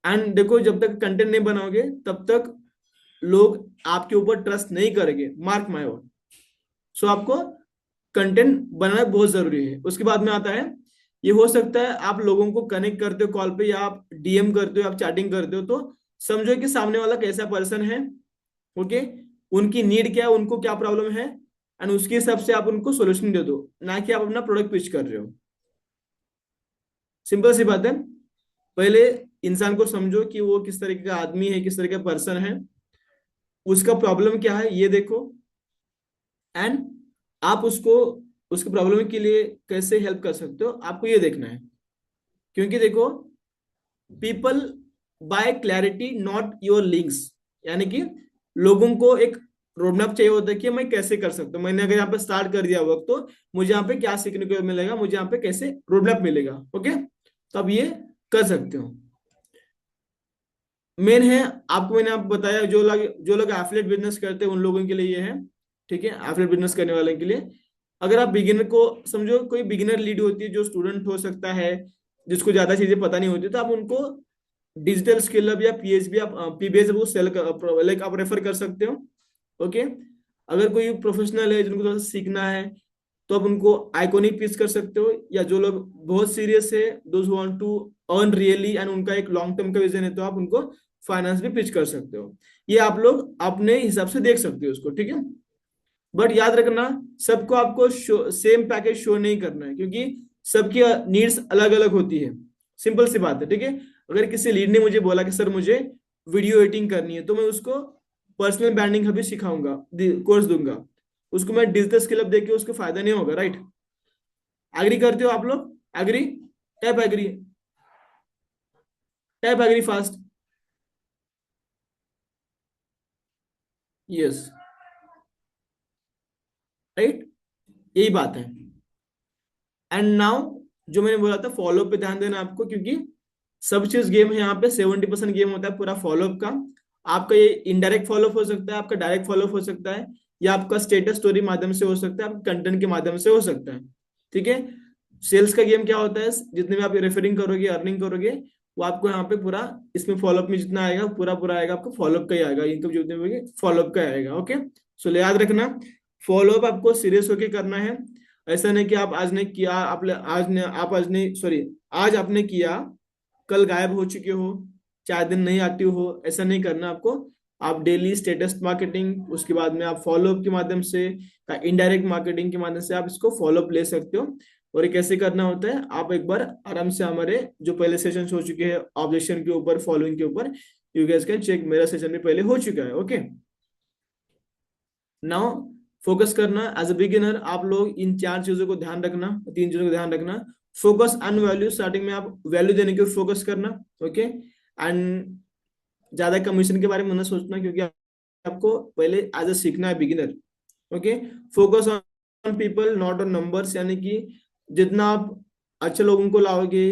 एंड देखो, जब तक कंटेंट नहीं बनाओगे तब तक लोग आपके ऊपर ट्रस्ट नहीं करेंगे, मार्क माय वर्ड। सो आपको कंटेंट बनाना बहुत जरूरी है। उसके बाद में आता है, ये हो सकता है आप लोगों को कनेक्ट करते हो कॉल पे, या आप डीएम करते हो, आप चैटिंग करते हो, तो समझो कि सामने वाला कैसा पर्सन है। ओके। उनकी नीड क्या है, उनको क्या प्रॉब्लम है, एंड उसके हिसाब से आप उनको सोल्यूशन दे दो, ना कि आप अपना प्रोडक्ट पिच कर रहे हो। सिंपल सी बात है। पहले इंसान को समझो कि वो किस तरीके का आदमी है, किस तरीके का पर्सन है, उसका प्रॉब्लम क्या है ये देखो, एंड आप उसको उसके प्रॉब्लम के लिए कैसे हेल्प कर सकते हो, आपको ये देखना है। क्योंकि देखो, people buy clarity not your links, यानी कि लोगों को एक रोडमैप चाहिए होता है कि मैं कैसे कर सकता हूँ। मैंने अगर यहाँ पे स्टार्ट कर दिया वर्क तो मुझे यहाँ पे क्या सीखने को मिलेगा, मुझे यहाँ पे कैसे रोडमैप मिलेगा। ओके, तो आप ये कर सकते हो। मेन है, आपको मैंने आप बताया, जो लोग एफिलिएट बिजनेस करते हैं उन लोगों के लिए ये है। ठीक है, एफिलिएट बिजनेस करने वाले के लिए। अगर आप बिगिनर को समझो, कोई बिगिनर लीड होती है जो स्टूडेंट हो सकता है, जिसको ज्यादा चीजें पता नहीं होती, तो आप उनको डिजिटल स्किल हब या पीएचबी, आप पीबीएस वो सेल लाइक आप रेफर कर सकते हो। ओके। अगर कोई प्रोफेशनल है जिनको थोड़ा सा सीखना है, तो आप उनको आइकॉनिक पिच कर सकते हो। या जो लोग बहुत सीरियस है, those who want to earn really and उनका एक लॉन्ग टर्म का विजन है, तो आप उनको फाइनेंस भी पिच कर सकते हो। ये आप लोग अपने हिसाब से देख सकते हो उसको। ठीक है। बट याद रखना, सबको आपको सेम पैकेज शो नहीं करना है, क्योंकि सबकी नीड्स अलग अलग होती है। सिंपल सी बात है। ठीक है। अगर किसी लीड ने मुझे बोला कि सर मुझे वीडियो एडिटिंग करनी है, तो मैं उसको पर्सनल ब्रांडिंग अभी सिखाऊंगा, कोर्स दूंगा। उसको मैं डिजिटल स्किल अप देके उसको फायदा नहीं होगा, राइट। एग्री करते हो आप लोग? Agree? Tap agree, tap agree fast. Yes, right, यही बात है। एंड नाउ, जो मैंने बोला था फॉलोअप पे ध्यान देना आपको, क्योंकि सब चीज गेम है यहाँ पे। 70% गेम होता है पूरा फॉलोअप का। आपका ये इनडायरेक्ट फॉलोअप हो सकता है, आपका डायरेक्ट फॉलोअप हो सकता है, या आपका स्टेटस स्टोरी माध्यम से हो सकता है, आपका कंटेंट के माध्यम से हो सकता है। ठीक है। सेल्स का गेम क्या होता है, जितने में आप रेफरिंग करोगे, अर्निंग करोगे, वो आपको यहाँ पे पूरा, इसमें फॉलोअप में जितना आएगा पूरा पूरा आएगा, आपको फॉलोअप का ही आएगा। इनकम जितने होगी फॉलोअप का आएगा। ओके। सो याद रखना, फॉलोअप आपको सीरियस होके करना है। ऐसा नहीं कि आप आज ने किया, आज ने सॉरी, आज आपने किया, कल गायब हो चुके हो, 4 दिन नहीं एक्टिव हो, ऐसा नहीं करना आपको। आप डेली स्टेटस मार्केटिंग, उसके बाद में आप फॉलोअप के माध्यम से, इनडायरेक्ट मार्केटिंग के माध्यम से आप इसको फॉलोअप ले सकते हो। और ये कैसे करना होता है, आप एक बार आराम से हमारे जो पहले सेशन हो चुके हैं ऑब्जेक्शन के ऊपर, फॉलोइंग के ऊपर, यू गैस कैन चेक, मेरा सेशन भी पहले हो चुका है। ओके। नाउ फोकस करना एज अ बिगिनर, आप लोग इन 4 चीजों को ध्यान रखना, 3 चीजों को ध्यान रखना। फोकस ऑन वैल्यू, स्टार्टिंग में आप वैल्यू देने के फोकस करना। ओके। एंड ज्यादा कमीशन के बारे में ना सोचना, क्योंकि आपको पहले एज अ सीखना है beginner. Okay. Focus on people not on numbers, यानी कि जितना आप अच्छे लोगों को लाओगे,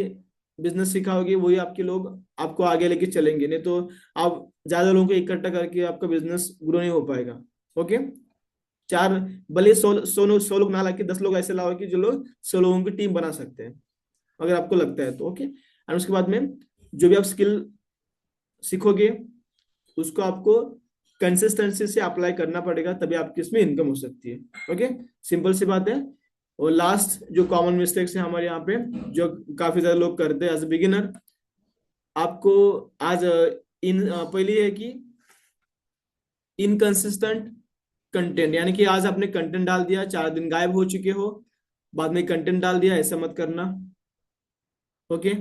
बिजनेस सिखाओगे वही आपके लोग आपको आगे लेके चलेंगे, नहीं तो आप ज्यादा लोगों को इकट्ठा करके आपका बिजनेस ग्रो नहीं हो पाएगा। ओके, चार, भले 100 लोग ना लाके 10 लोग ऐसे लाओ कि जो लोग 100 लोगों की टीम बना सकते हैं, अगर आपको लगता है तो। ओके, एंड उसके बाद में जो भी आप स्किल सीखोगे उसको आपको कंसिस्टेंसी से अप्लाई करना पड़ेगा, तभी आपकी इसमें इनकम हो सकती है। ओके, सिंपल सी बात है। और लास्ट जो कॉमन मिस्टेक्स है हमारे यहाँ पे, जो काफी ज्यादा लोग करते हैं एज ए बिगिनर, आपको आज पहली है कि इनकंसिस्टेंट कंटेंट, यानी कि आज आपने कंटेंट डाल दिया, 4 दिन गायब हो चुके हो, बाद में कंटेंट डाल दिया, ऐसा मत करना। ओके,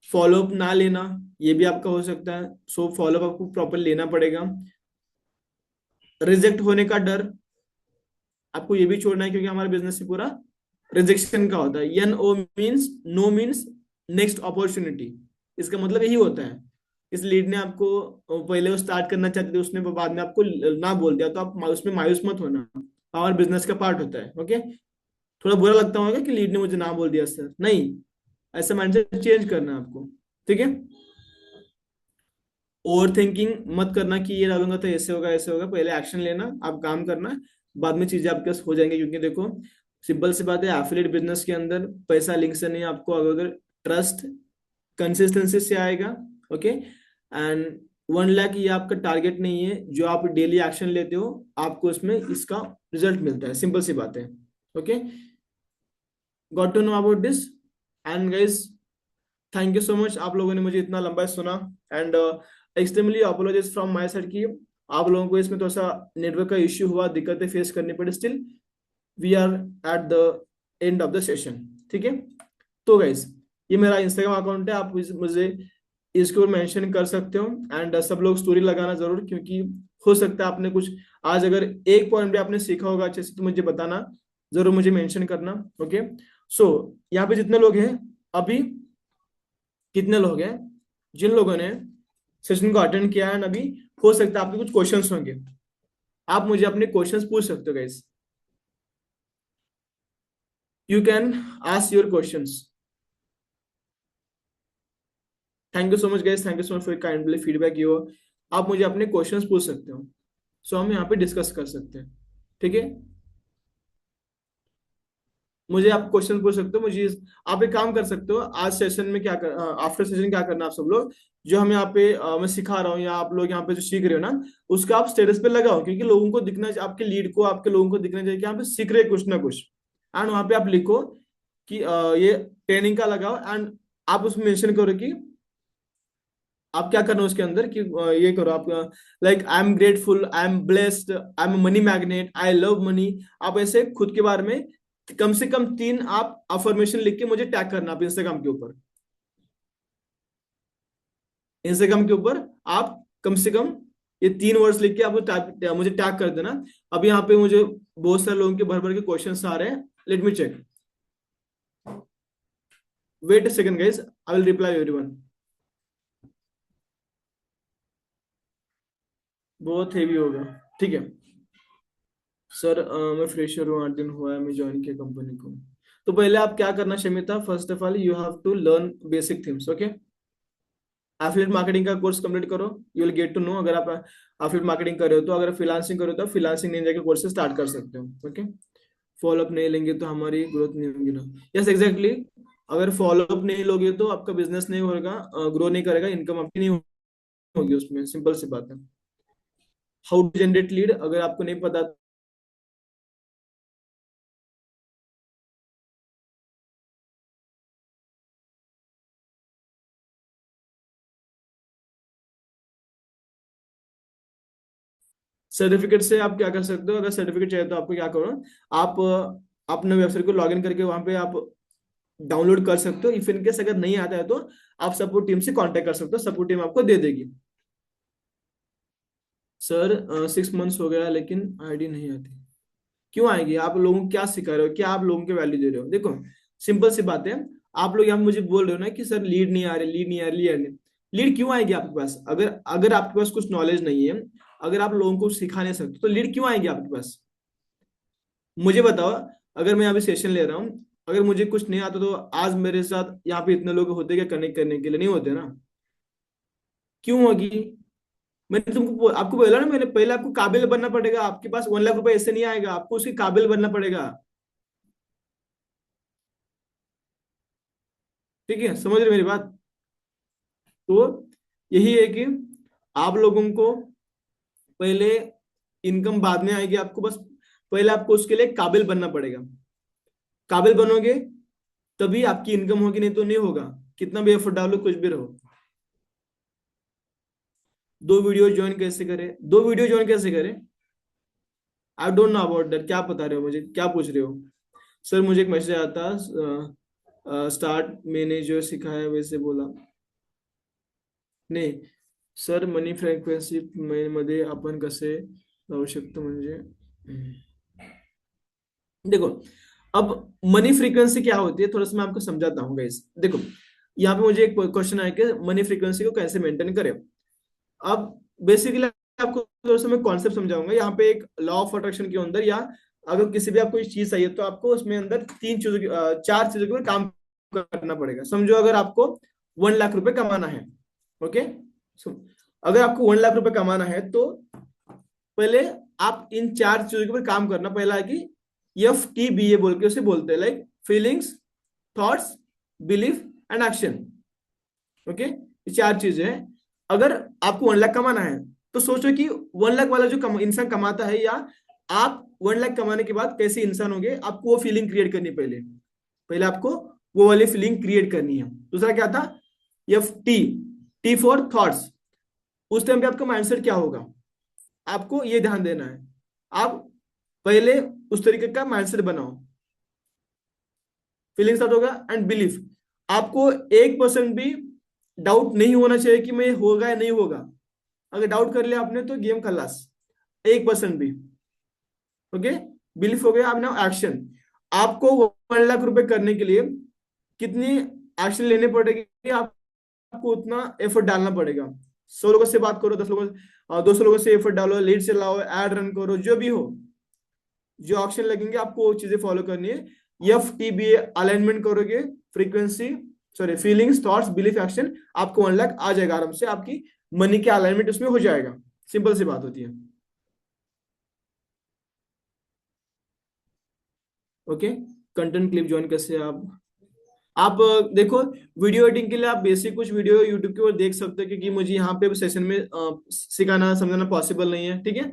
फॉलोअप ना लेना, ये भी आपका हो सकता है, सो फॉलोअप आपको प्रॉपर लेना पड़ेगा। रिजेक्ट होने का डर आपको ये भी छोड़ना है, क्योंकि हमारा बिजनेस से पूरा रिजेक्शन का होता है। N O means no means next opportunity, इसका मतलब यही होता है। इस लीड ने आपको पहले वो स्टार्ट करना चाहते थे, उसने बाद में आपको ना बोल दिया, तो आप उसमें मायूस मत होना, हमारे बिजनेस का पार्ट होता है। ओके, थोड़ा बुरा लगता होगा कि लीड ने मुझे ना बोल दिया सर, नहीं, ऐसा माइंडसेट चेंज करना है आपको। ठीक है, ओवर थिंकिंग मत करना कि ये डालूंगा तो ऐसे होगा ऐसे होगा, पहले एक्शन लेना, आप काम करना, बाद में चीजें आपके पास हो जाएंगी। क्योंकि देखो, सिंपल सी बात है, एफिलिएट बिजनेस के अंदर पैसा लिंक से नहीं, आपको अगर ट्रस्ट कंसिस्टेंसी से आएगा। ओके, एंड 1 लाख ये आपका टारगेट नहीं है, जो आप डेली एक्शन लेते हो आपको इसमें इसका रिजल्ट मिलता है, सिंपल सी बात है। Okay, got to know about this, and guys thank you so much, आप लोगों ने मुझे इतना लंबा सुना, and extremely apologise from my side की आप लोगों को इसमें थोड़ा सा नेटवर्क का इश्यू हुआ, दिक्कतें फेस करनी पड़ी, still we are at the end of the session. ठीक है, तो गाइस ये मेरा इंस्टाग्राम अकाउंट है, आप मुझे इसके ऊपर मेंशन कर सकते हो, एंड सब लोग स्टोरी लगाना जरूर, क्योंकि हो सकता है आपने कुछ आज अगर एक पॉइंट भी आपने सीखा होगा अच्छे से, तो मुझे बताना, जरूर मुझे मेंशन करना। ओके, सो यहाँ पे जितने लोग हैं अभी, कितने लोग हैं जिन लोगों ने सेशन को अटेंड किया है अभी, हो सकता है आपके कुछ क्वेश्चंस होंगे, आप मुझे अपने क्वेश्चंस पूछ सकते हो guys, you can ask your questions. Thank you so much guys, thank you so much for kindly feedback you, आप मुझे अपने क्वेश्चंस पूछ सकते हो, सो हम यहाँ पे डिस्कस कर सकते हैं। ठीक है, मुझे आप क्वेश्चन पूछ सकते हो, आप एक काम कर सकते हो, आज सेशन में क्या कर, आफ्टर सेशन क्या करना आप सब लोग, जो हम यहाँ पे मैं सिखा रहा हूँ या आप लोग यहाँ पे जो सीख रहे हो ना, उसका आप स्टेटस पे लगाओ, क्योंकि लोगों को दिखना, आपके लीड को, आपके लोगों को दिखना चाहिए कि यहाँ पे सीख रहे कुछ ना कुछ। एंड वहां पे आप लिखो कि ये ट्रेनिंग का लगाओ, एंड आप उसमें मेंशन करो कि आप क्या करना है उसके अंदर, कि ये करो आप, like I am grateful, I am blessed, I am money magnet, I love money. आप ऐसे खुद के बारे में कम से कम 3 आप अफर्मेशन लिख के मुझे टैग करना, आप इंस्टाग्राम के ऊपर, इंस्टाग्राम के ऊपर आप कम से कम ये 3 वर्ड्स लिख के आप मुझे टैग कर देना। अब यहाँ पे मुझे बहुत सारे लोगों के भर भर के क्वेश्चन आ रहे हैं, let me check, wait a second guys, I will reply everyone. बहुत हेवी होगा, ठीक है सर, मैं फ्रेशर हूँ, 8 दिन हुआ है मैं ज्वाइन किया कंपनी को। तो पहले आप क्या करना Shamita, first of all you have to learn basic things. Okay, affiliate marketing का कोर्स कंप्लीट करो, you will get to know, अगर आप एफिलिएट मार्केटिंग कर रहे हो तो, अगर फ्रीलांसिंग कर रहे हो तो फ्रीलांसिंग निंजा के कोर्स से स्टार्ट कर सकते हो। ओके, फॉलो अप नहीं लेंगे तो हमारी ग्रोथ नहीं होगी ना, यस एग्जैक्टली, अगर फॉलो अप नहीं लोगे तो आपका बिजनेस नहीं होगा, ग्रो नहीं करेगा, इनकम आपकी नहीं होगी उसमें, सिंपल सी बात है। हाउ टू जनरेट लीड, अगर आपको नहीं पता सर्टिफिकेट से आप क्या कर सकते हो, अगर सर्टिफिकेट चाहिए तो आपको क्या करो, आप अपने वेबसाइट को लॉगिन करके वहां पे आप डाउनलोड कर सकते हो। इफ इनकेस अगर नहीं आता है तो आप सपोर्ट टीम से कांटेक्ट कर सकते हो, सपोर्ट टीम आपको दे देगी। सर 6 मंथ्स हो गया लेकिन आईडी नहीं आती, क्यों आएगी, आप लोगों को क्या सिखा रहे हो, क्या आप लोगों के वैल्यू दे रहे हो। देखो सिंपल सी बात है, आप लोग यहाँ मुझे बोल रहे हो ना कि सर लीड नहीं आ रही, लीड नहीं आ रही, लीड नहीं, लीड क्यों आएगी आपके पास, अगर अगर आपके पास कुछ नॉलेज नहीं है, अगर आप लोगों को सिखा नहीं सकते तो लीड क्यों आएगी आपके पास, मुझे बताओ। अगर मैं अभी सेशन ले रहा हूँ, अगर मुझे कुछ नहीं आता तो आज मेरे साथ यहाँ पे इतने लोग होते क्या कनेक्ट करने के लिए? नहीं होते ना। क्यों होगी? मैंने आपको बोला ना, मैंने पहले आपको काबिल बनना पड़ेगा। आपके पास 1 लाख रुपए ऐसे नहीं आएगा, आपको उसके काबिल बनना पड़ेगा। ठीक है, समझ रहे मेरी बात? तो यही है कि आप लोगों को पहले इनकम बाद में आएगी, आपको बस पहले आपको उसके लिए काबिल बनना पड़ेगा। काबिल बनोगे तभी आपकी इनकम होगी, नहीं तो नहीं होगा। कितना भी एफर्ट डालो, कुछ भी रहो। 2 वीडियो ज्वाइन कैसे करें? 2 वीडियो ज्वाइन कैसे करें? आई डोंट नो अबाउट दैट। क्या बता रहे हो मुझे, क्या पूछ रहे हो? सर मुझे एक मैसेज आता, स्टार्ट मैंने जो सिखाया वैसे बोला नाही सर। मनी फ्रिक्वेन्सी मध्ये आपण कसे लावू शकतो म्हणजे देखो, अब मनी फ्रीक्वेंसी क्या होती है थोड़ा सा मैं आपको समझाता हूँ गाइस। देखो, यहाँ पे मुझे एक क्वेश्चन आया कि मनी फ्रीक्वेंसी को कैसे मेंटेन करें। अब बेसिकली आपको थोड़ा सा मैं कॉन्सेप्ट समझाऊंगा। यहाँ पे एक लॉ ऑफ अट्रैक्शन के अंदर, या अगर किसी भी आपको इस चीज चाहिए तो आपको उसमें अंदर 4 चीजों के ऊपर काम करना पड़ेगा। समझो अगर आपको 1 लाख रुपए कमाना है, ओके। अगर आपको 1 लाख रुपए कमाना है तो पहले आप इन 4 चीजों के ऊपर काम करना। पहला है कि FTBA बोल के उसे बोलते हैं, like feelings, thoughts, belief and action. Okay, ये 4 चीजें हैं। अगर आपको 1 लाख कमाना है तो सोचो कि 1 लाख वाला जो इंसान कमाता है, या आप 1 लाख कमाने के बाद कैसे इंसान होंगे, आपको वो फीलिंग क्रिएट करनी। पहले पहले आपको वो वाली फीलिंग क्रिएट करनी है। दूसरा क्या था? FT, T for thoughts. उस टाइम पे आपका माइंडसेट क्या होगा, आपको ये ध्यान देना है। आप पहले उस तरीके का माइंडसेट बनाओ। फीलिंग स्टार्ट होगा। एंड बिलीफ, आपको 1% भी डाउट नहीं होना चाहिए कि मैं होगा या नहीं होगा। अगर डाउट कर लिया आपने तो गेम खलास। 1% भी। ओके, बिलीफ हो गया। आप ना एक्शन, आपको 1 लाख रुपए करने के लिए कितनी एक्शन लेने पड़ेगी, आपको उतना एफर्ट डालना पड़ेगा। 100 लोगों से बात करो, 200 लोगों से एफर्ट डालो, लीड चलाओ, एड रन करो, जो भी हो, जो ऑप्शन लगेंगे आपको वो चीजें फॉलो करनी है। FTBA अलाइनमेंट करोगे, frequency, sorry, feelings, thoughts, belief, action, आपको 1 लाख आ जाएगा आराम से। आपकी मनी के अलाइनमेंट उसमें हो जाएगा। सिंपल सी बात होती है। ओके, कंटेंट क्लिप ज्वाइन कैसे आप देखो, वीडियो एडिटिंग के लिए आप बेसिक कुछ वीडियो यूट्यूब के ऊपर देख सकते हो, क्योंकि मुझे यहाँ पे सेशन में सिखाना समझाना पॉसिबल नहीं है। ठीक है,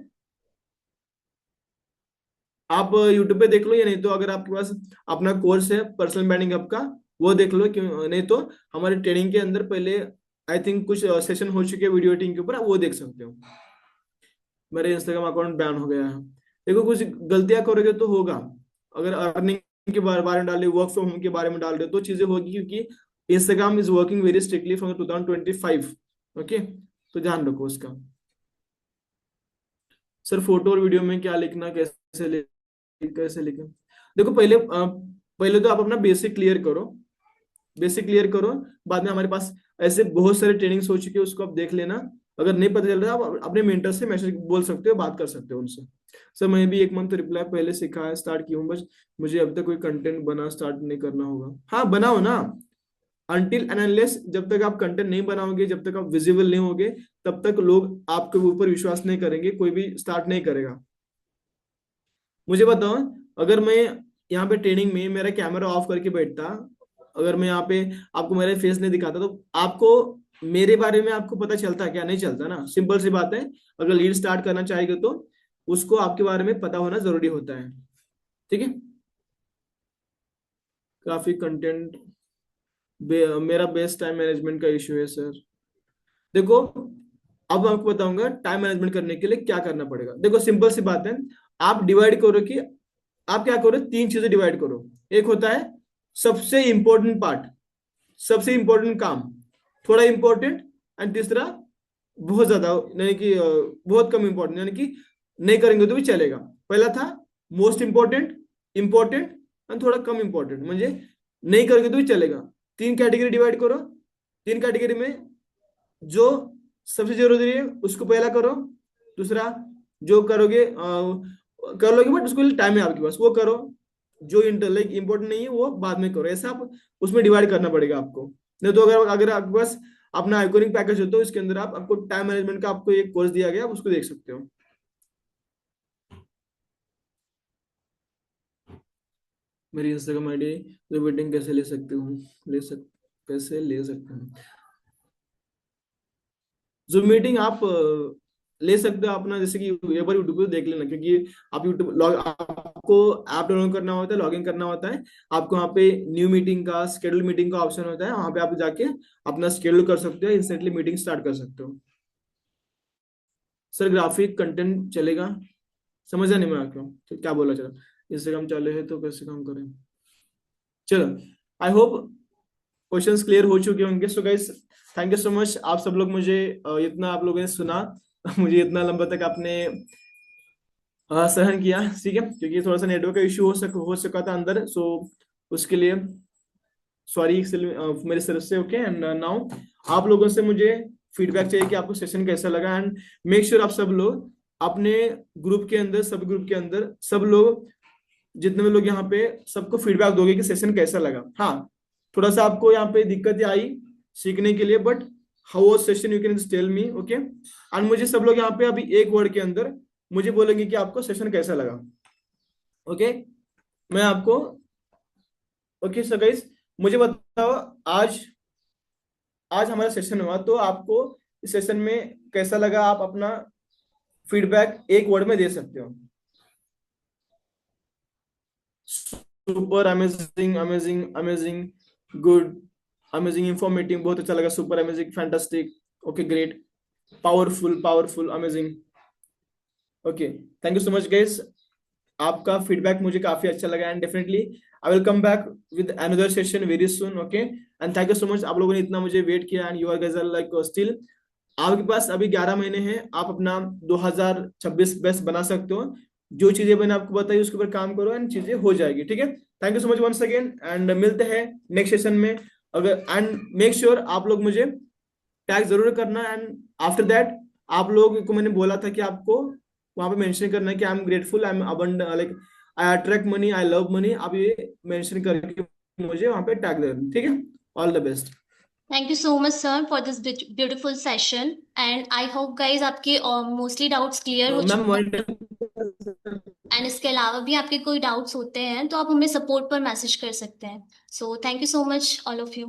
आप यूट्यूब पे देख लो, या नहीं तो अगर आपके पास अपना कोर्स है पर्सनल ब्रांडिंग हब का, वो देख लो। क्यों नहीं तो हमारे ट्रेनिंग के अंदर पहले आई थिंक कुछ सेशन हो चुके हैं वीडियो एडिटिंग के ऊपर, आप वो देख सकते हो। मेरे इंस्टाग्राम अकाउंट बैन हो गया है। देखो, कुछ गलतियां करोगे तो होगा। अगर अर्निंग के बारे में डाल रहे हो, वर्क फ्रॉम होम के बारे में डाल रहे हो, तो चीजें होगी, क्योंकि Instagram is working very strictly from 2025। Okay, तो ध्यान रखो उसका। सर फोटो और वीडियो में क्या लिखना, कैसे लिखें? देखो, पहले तो आप अपना बेसिक क्लियर करो। बेसिक क्लियर करो, बाद में हमारे पास ऐसे बहुत सारे ट्रेनिंग्स हो चुके हैं, उसको आप देख लेना। अगर नहीं पता चल रहा आप अपने मेंटर से मैसेज बोल सकते हो, बात कर सकते हो उनसे। सर मैं भी 1 मंथ रिप्लाई पहले सिखाया, स्टार्ट किया हूँ, बस मुझे अब तक कोई कंटेंट बना स्टार्ट नहीं करना होगा। हाँ, बनाओ ना। अनटिल एंड अनलेस, जब तक आप कंटेंट नहीं बनाओगे, जब तक आप विजिबल नहीं होगे, तब तक लोग आपके ऊपर विश्वास नहीं करेंगे, कोई भी स्टार्ट नहीं करेगा। मुझे बताओ, अगर मैं यहाँ पे ट्रेनिंग में मेरा कैमरा ऑफ करके बैठता, अगर मैं यहाँ पे आपको मेरा फेस नहीं दिखाता, तो आपको मेरे बारे में आपको पता चलता क्या? नहीं चलता ना। सिंपल सी बात है। अगर लीड स्टार्ट करना चाहेगा तो उसको आपके बारे में पता होना जरूरी होता है। ठीक है, काफी कंटेंट मेरा बेस्ट टाइम मैनेजमेंट का इश्यू है सर। देखो, अब मैं आपको बताऊंगा टाइम मैनेजमेंट करने के लिए क्या करना पड़ेगा। देखो, सिंपल सी बात है। आप डिवाइड करो कि आप क्या करो, 3 चीजें डिवाइड करो। एक होता है सबसे इंपॉर्टेंट पार्ट, सबसे इंपॉर्टेंट काम, थोड़ा इंपॉर्टेंट, एंड तीसरा बहुत ज्यादा, यानी कि बहुत कम इंपॉर्टेंट, यानी कि नहीं करेंगे तो भी चलेगा। पहला था मोस्ट इंपॉर्टेंट, इंपॉर्टेंट एंड थोड़ा कम इंपॉर्टेंट, म्हणजे नहीं करेंगे तो भी चलेगा। 3 कैटेगरी डिवाइड करो। 3 कैटेगरी में जो सबसे जरूरी है उसको पहला करो। दूसरा, जो करोगे कर लोगे बट उसके लिए टाइम है आपके पास, वो करो। जो लाइक इंपॉर्टेंट नहीं है वो बाद में करो, ऐसा आप उसमें डिवाइड करना पड़ेगा आपको। नहीं तो अगर अगर आपके पास अपना आइकॉनिक पैकेज होता है उसके अंदर आपको टाइम मैनेजमेंट का आपको एक कोर्स दिया गया, आप उसको देख सकते हो। मेरी इंस्टाग्राम आईडी जो मीटिंग कैसे ले सकती हूँ, कैसे ले सकते हैं जूम मीटिंग आप ले सकते हो अपना, जैसे कि एक बार यूट्यूब पे देख लेना, क्योंकि आप यूट्यूब लॉग आपको ऐप डाउनलोड करना होता है, लॉगिन करना होता है, आपको वहाँ पे न्यू मीटिंग का शेड्यूल मीटिंग का ऑप्शन होता है, वहाँ पे आप जाके अपना शेड्यूल कर सकते हो, इंस्टेंटली मीटिंग स्टार्ट कर सकते हो। सर ग्राफिक कंटेंट चलेगा, समझा नहीं मैं आपको तो क्या बोला, चलो इंस्टाग्राम चालू है तो कैसे काम करें। चलो, आई होप क्वेश्चंस क्लियर हो चुके होंगे। So guys, thank you so much, आप सब लोग मुझे इतना आप लोगों ने सुना मुझे इतना लंबा तक आपने सहन किया, ठीक है, क्योंकि थोड़ा सा नेटवर्क का इशू हो सका था अंदर, सो उसके लिए सॉरी मेरे तरफ से। ओके, एंड नाउ आप लोगों से मुझे फीडबैक चाहिए कि आपको सेशन कैसा लगा, एंड मेक श्योर आप सब लोग अपने ग्रुप के अंदर, सब ग्रुप के अंदर सब लोग, जितने भी लोग यहाँ पे, सबको फीडबैक दोगे कि सेशन कैसा लगा। हाँ, थोड़ा सा आपको यहाँ पे दिक्कत आई सीखने के लिए, but how was session you can tell me, okay. And मुझे सब लोग यहाँ पे अभी एक वर्ड के अंदर मुझे बोलेंगे कि आपको सेशन कैसा लगा, ओके। मैं आपको, ओके सो गाइस, मुझे बताओ, आज आज हमारा सेशन हुआ तो आपको इस सेशन में कैसा लगा, आप अपना फीडबैक एक वर्ड में दे सकते हो। Super, amazing, amazing, amazing, good, amazing, informative, बहुत अच्छा लगा, super, amazing, fantastic, okay, great, powerful, powerful, amazing, okay. Thank you so much guys, आपका फीडबैक मुझे काफी अच्छा लगा, and definitely I will come back with another session very soon, okay. And thank you so much, आप लोगों ने इतना मुझे वेट किया, and you are guys are like still, आपके पास अभी 11 महीने हैं, आप अपना 2026 बेस्ट बना सकते हो। जो चीजें मैंने आपको बताई उसके ऊपर काम करो एंड चीजें हो जाएगी, ठीक है। Thank you so much once again, and मिलते हैं नेक्स्ट सेशन में। अगर एंड मेक श्योर आप लोग मुझे टैग जरूर करना, एंड आफ्टर दैट आप लोग को मैंने बोला था कि आपको वहां पे मेंशन करना है कि I am grateful, I am abundant, like I attract money, I love money, आप ये मेंशन करके मुझे वहां पे टैग देना, ठीक है। All the best. Thank you so much sir for this beautiful session, and I hope guys आपके मोस्टली डाउट्स क्लियर हो मैम चुके हैं। वन एंड इसके अलावा भी आपके कोई डाउट्स होते हैं तो आप हमें सपोर्ट पर मैसेज कर सकते हैं। So thank you so much all of you.